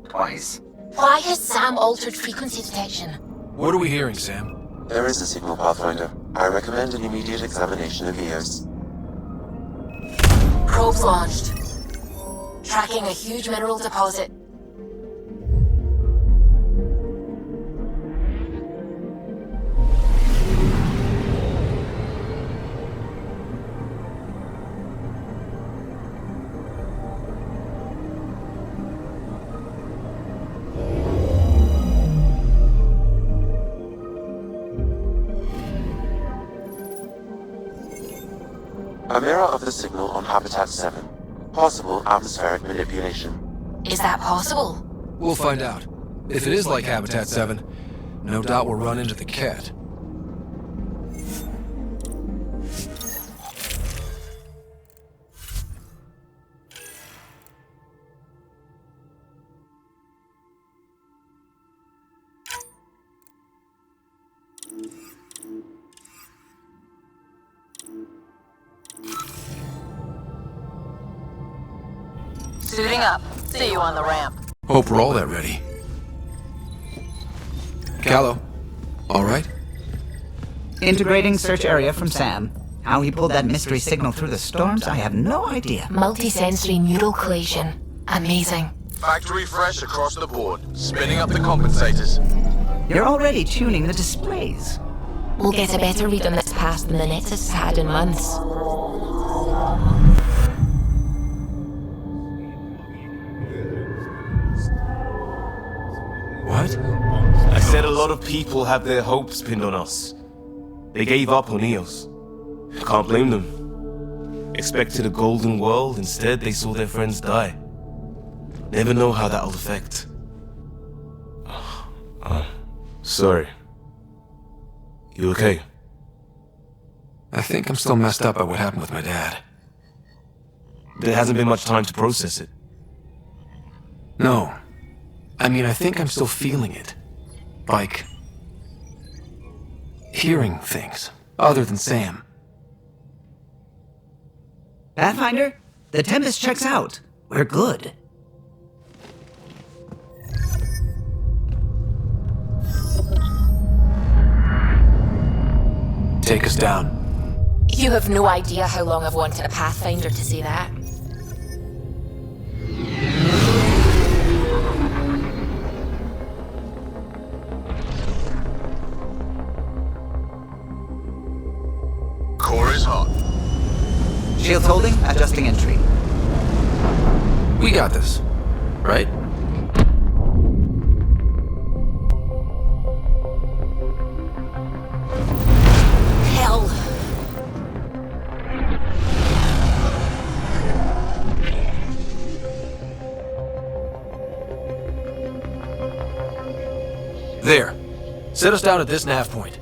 Twice. Why has Sam altered frequency detection? What are we hearing, Sam? There is a signal, Pathfinder. I recommend an immediate examination of EOS. Probes launched. Tracking a huge mineral deposit. A mirror of the signal on Habitat 7. Possible atmospheric manipulation. Is that possible? We'll find out. If it is like Habitat 7, no doubt we'll run into the cat. Suiting up. See you on the ramp. Hope we're all that ready. Callow, all right? Integrating search area from Sam. How he pulled that mystery signal through the storms, I have no idea. Multisensory neural collation. Amazing. Factory fresh across the board. Spinning up the compensators. You're already tuning the displays. We'll get a better read on this pass than the Nexus has had in months. What? I said a lot of people have their hopes pinned on us. They gave up on Eos. Can't blame them. Expected a golden world, instead they saw their friends die. Never know how that'll affect. Sorry. You okay? I think I'm still messed up by what happened with my dad. There hasn't been much time to process it. No. I mean, I think I'm still feeling it. Like... hearing things, other than Sam. Pathfinder, the Tempest checks out. We're good. Take us down. You have no idea how long I've wanted a Pathfinder to see that. Core is hot. Shields holding, adjusting entry. We got this, right? Hell. There. Set us down at this nav point.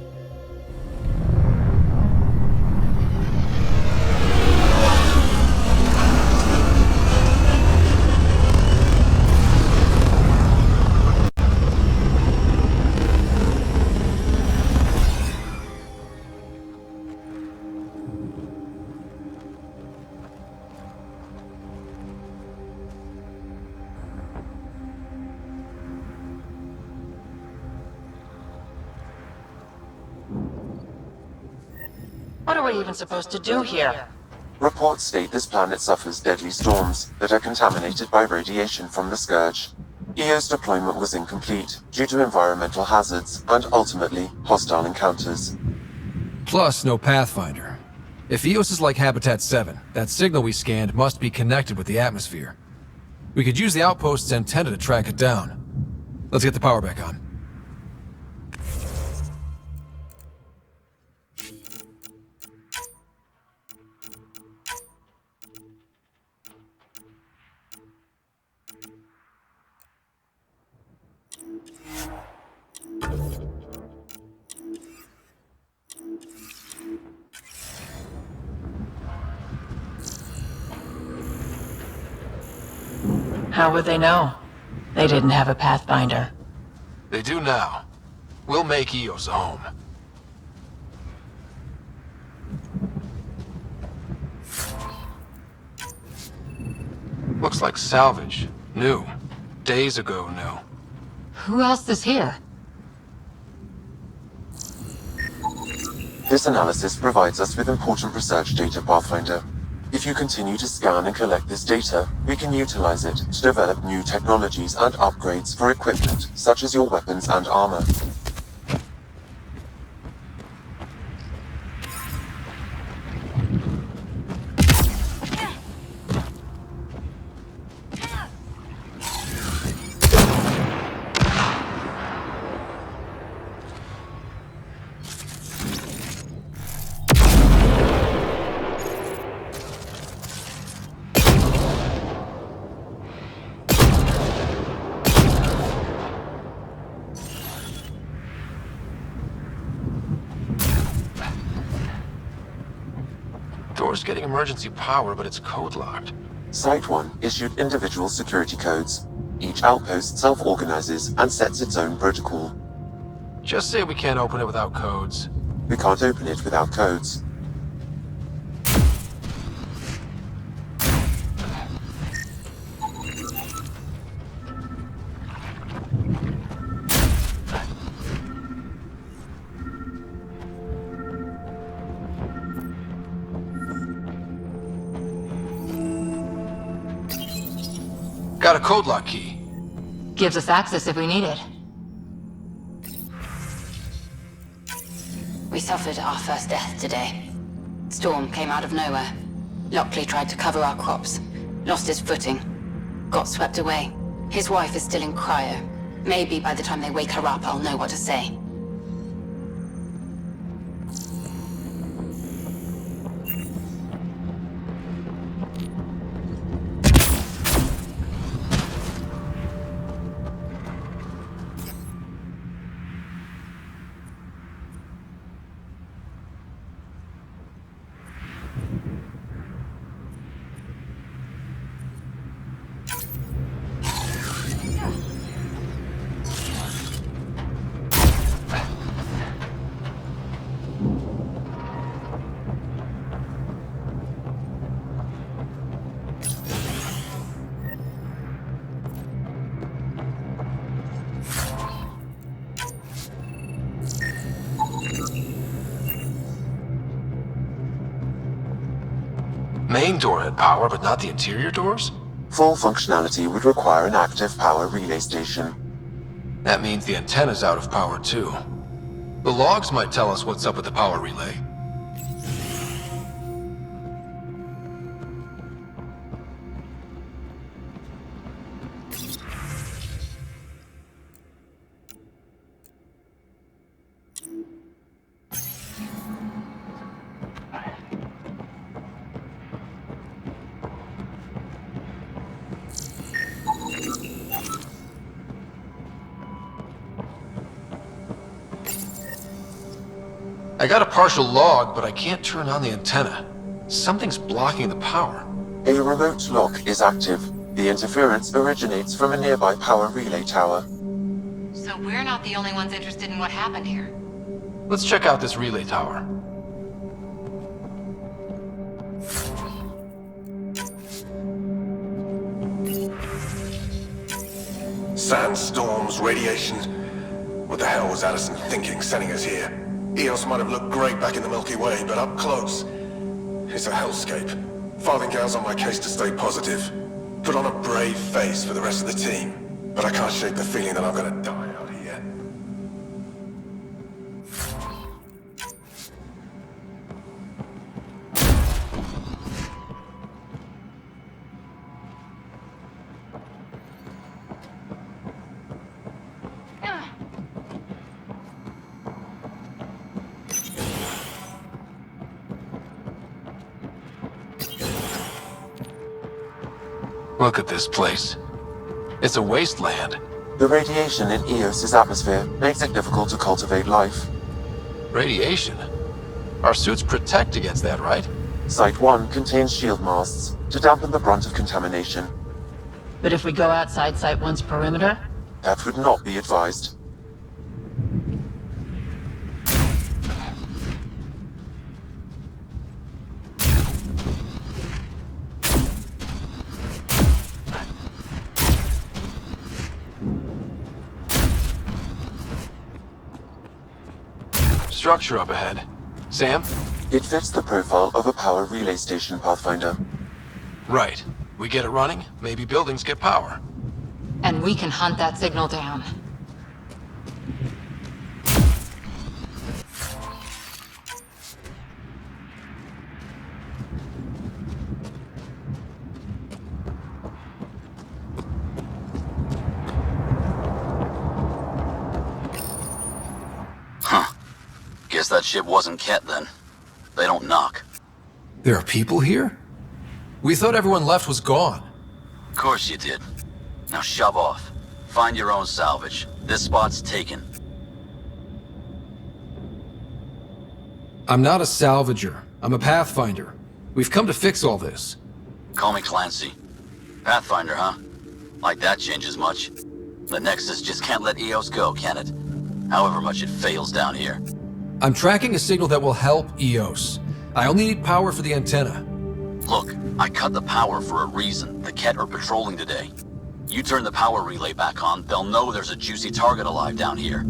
What are we even supposed to do here? Reports state this planet suffers deadly storms that are contaminated by radiation from the Scourge. EO's deployment was incomplete due to environmental hazards and ultimately hostile encounters. Plus, no Pathfinder. If EOS is like Habitat 7, that signal we scanned must be connected with the atmosphere. We could use the outpost's antenna to track it down. Let's get the power back on. How would they know? They didn't have a Pathfinder. They do now. We'll make EOS a home. Looks like salvage. New. Days ago, new. Who else is here? This analysis provides us with important research data, Pathfinder. If you continue to scan and collect this data, we can utilize it to develop new technologies and upgrades for equipment, such as your weapons and armor. Door's getting emergency power, but it's code locked. Site 1 issued individual security codes. Each outpost self-organizes and sets its own protocol. Just say we can't open it without codes. We can't open it without codes. Got a code lock key. Gives us access if we need it. We suffered our first death today. Storm came out of nowhere. Lockley tried to cover our crops. Lost his footing. Got swept away. His wife is still in cryo. Maybe by the time they wake her up, I'll know what to say. Main door had power, but not the interior doors? Full functionality would require an active power relay station. That means the antenna's out of power too. The logs might tell us what's up with the power relay. I got a partial log, but I can't turn on the antenna. Something's blocking the power. A remote lock is active. The interference originates from a nearby power relay tower. So we're not the only ones interested in what happened here. Let's check out this relay tower. Sandstorms, radiation. What the hell was Addison thinking sending us here? Eos might have looked great back in the Milky Way, but up close, it's a hellscape. Farthingale's on my case to stay positive. Put on a brave face for the rest of the team, but I can't shake the feeling that I'm gonna die out here. Look at this place. It's a wasteland. The radiation in Eos's atmosphere makes it difficult to cultivate life. Radiation? Our suits protect against that, right? Site 1 contains shield masts to dampen the brunt of contamination. But if we go outside Site 1's perimeter? That would not be advised. Structure up ahead. Sam, It fits the profile of a power relay station, Pathfinder. Right. We get it running, maybe buildings get power. And we can hunt that signal down. Guess that ship wasn't Ket then. They don't knock. There are people here? We thought everyone left was gone. Of course you did. Now shove off. Find your own salvage. This spot's taken. I'm not a salvager. I'm a Pathfinder. We've come to fix all this. Call me Clancy. Pathfinder, huh? Like that changes much. The Nexus just can't let EOS go, can it? However much it fails down here. I'm tracking a signal that will help EOS. I only need power for the antenna. Look, I cut the power for a reason. The Ket are patrolling today. You turn the power relay back on, they'll know there's a juicy target alive down here.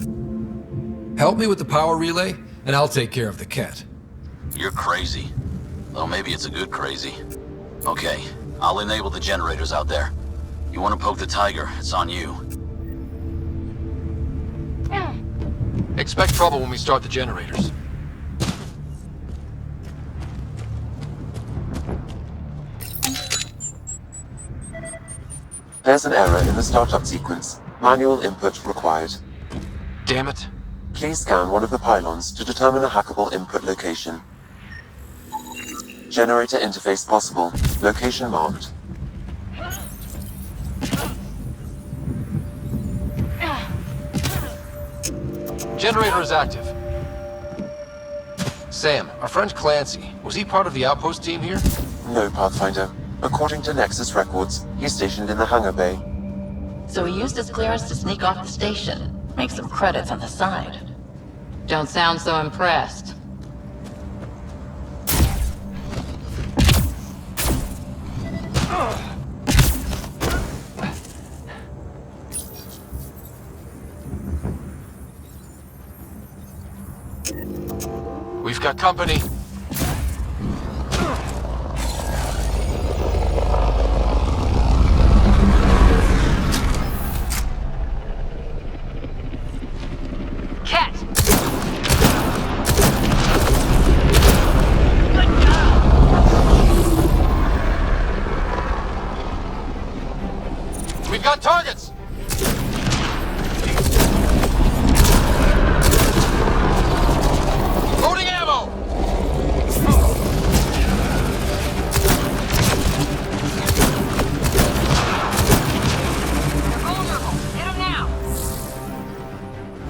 Help me with the power relay, and I'll take care of the Ket. You're crazy. Though maybe it's a good crazy. Okay, I'll enable the generators out there. You want to poke the tiger, it's on you. Expect trouble when we start the generators. There's an error in the startup sequence. Manual input required. Damn it. Please scan one of the pylons to determine a hackable input location. Generator interface possible. Location marked. Generator is active. Sam, our friend Clancy, was he part of the outpost team here? No, Pathfinder. According to Nexus records, he's stationed in the hangar bay. So he used his clearance to sneak off the station. Make some credits on the side. Don't sound so impressed. We've got company. Ket! We've got targets! Loading ammo!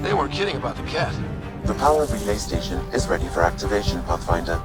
They weren't kidding about the Ket. The power relay station is ready for activation, Pathfinder.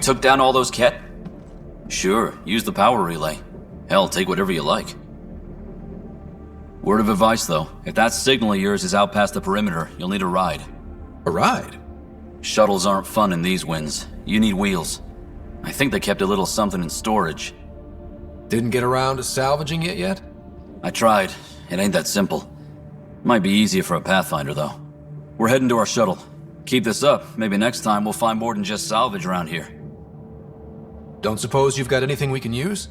took down all those Ket? Sure, use the power relay. Hell, take whatever you like. Word of advice, though. If that signal of yours is out past the perimeter, you'll need a ride. A ride? Shuttles aren't fun in these winds. You need wheels. I think they kept a little something in storage. Didn't get around to salvaging it yet? I tried. It ain't that simple. Might be easier for a Pathfinder, though. We're heading to our shuttle. Keep this up. Maybe next time we'll find more than just salvage around here. Don't suppose you've got anything we can use?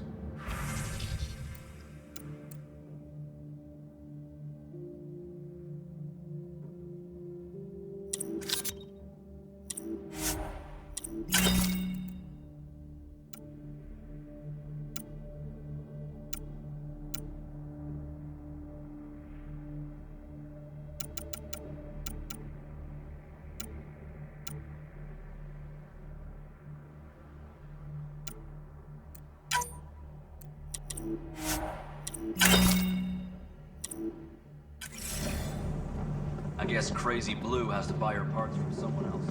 I guess Crazy Blue has to buy her parts from someone else.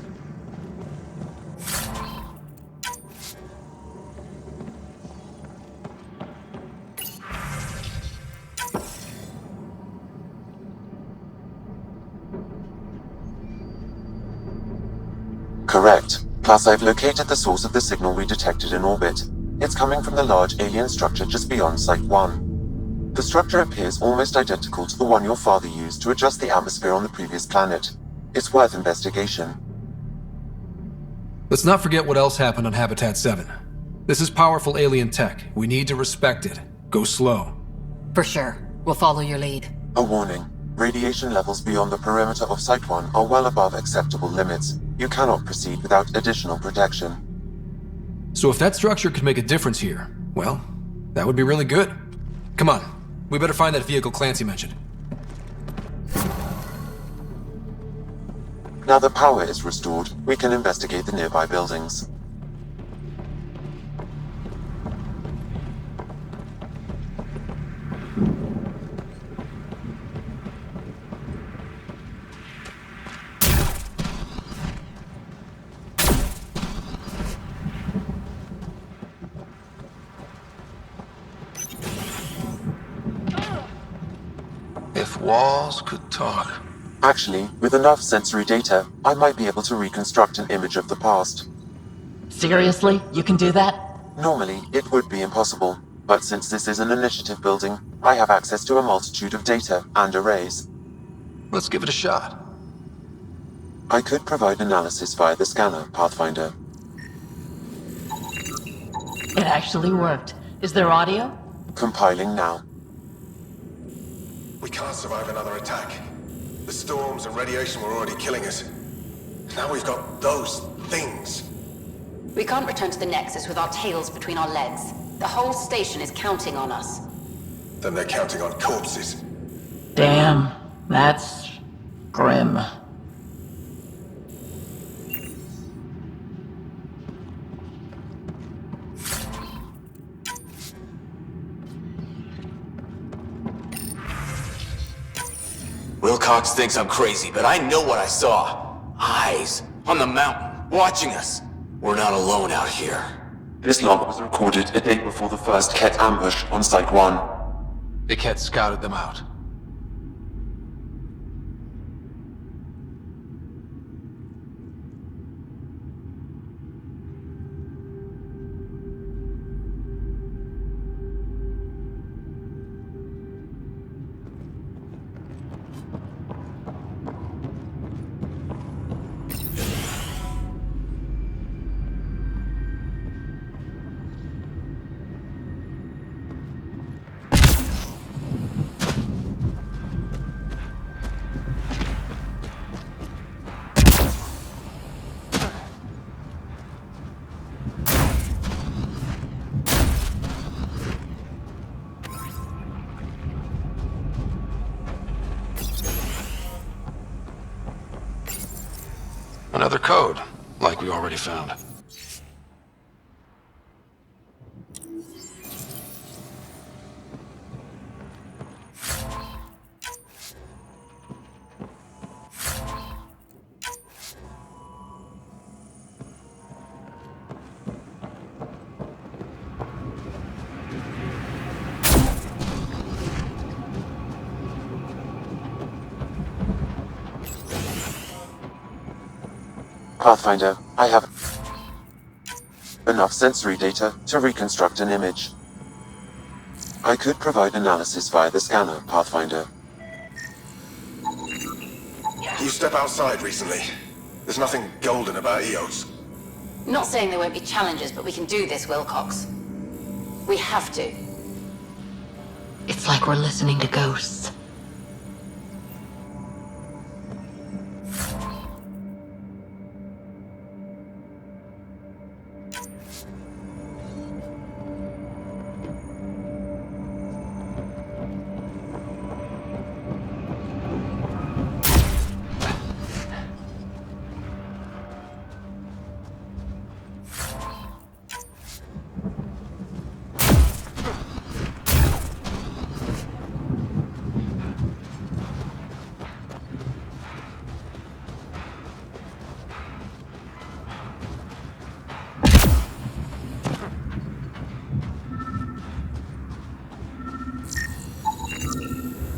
Correct. Plus, I've located the source of the signal we detected in orbit. It's coming from the large alien structure just beyond Site 1. The structure appears almost identical to the one your father used to adjust the atmosphere on the previous planet. It's worth investigation. Let's not forget what else happened on Habitat 7. This is powerful alien tech. We need to respect it. Go slow. For sure. We'll follow your lead. A warning. Radiation levels beyond the perimeter of Site 1 are well above acceptable limits. You cannot proceed without additional protection. So if that structure could make a difference here, well, that would be really good. Come on. We better find that vehicle Clancy mentioned. Now the power is restored, we can investigate the nearby buildings. If walls could talk. Actually, with enough sensory data, I might be able to reconstruct an image of the past. Seriously? You can do that? Normally, it would be impossible, but since this is an initiative building, I have access to a multitude of data and arrays. Let's give it a shot. I could provide analysis via the scanner, Pathfinder. It actually worked. Is there audio? Compiling now. We can't survive another attack. The storms and radiation were already killing us. Now we've got those things. We can't return to the Nexus with our tails between our legs. The whole station is counting on us. Then they're counting on corpses. Damn, that's grim. Wilcox thinks I'm crazy, but I know what I saw. Eyes on the mountain, watching us. We're not alone out here. This log was recorded a day before the first Ket ambush on Site 1. The Ket scouted them out. Another code, like we already found. Pathfinder, I have enough sensory data to reconstruct an image. I could provide analysis via the scanner, Pathfinder. You step outside recently. There's nothing golden about EOS. Not saying there won't be challenges, but we can do this, Wilcox. We have to. It's like we're listening to ghosts.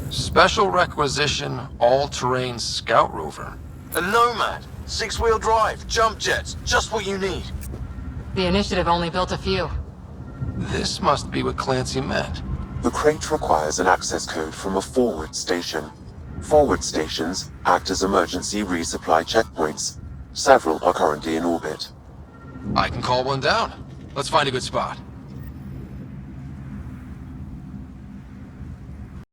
Special requisition, all-terrain scout rover. A Nomad, 6-wheel drive, jump jets, just what you need. The initiative only built a few. This must be what Clancy meant. The crate requires an access code from a forward station. Forward stations act as emergency resupply checkpoints. Several are currently in orbit. I can call one down. Let's find a good spot.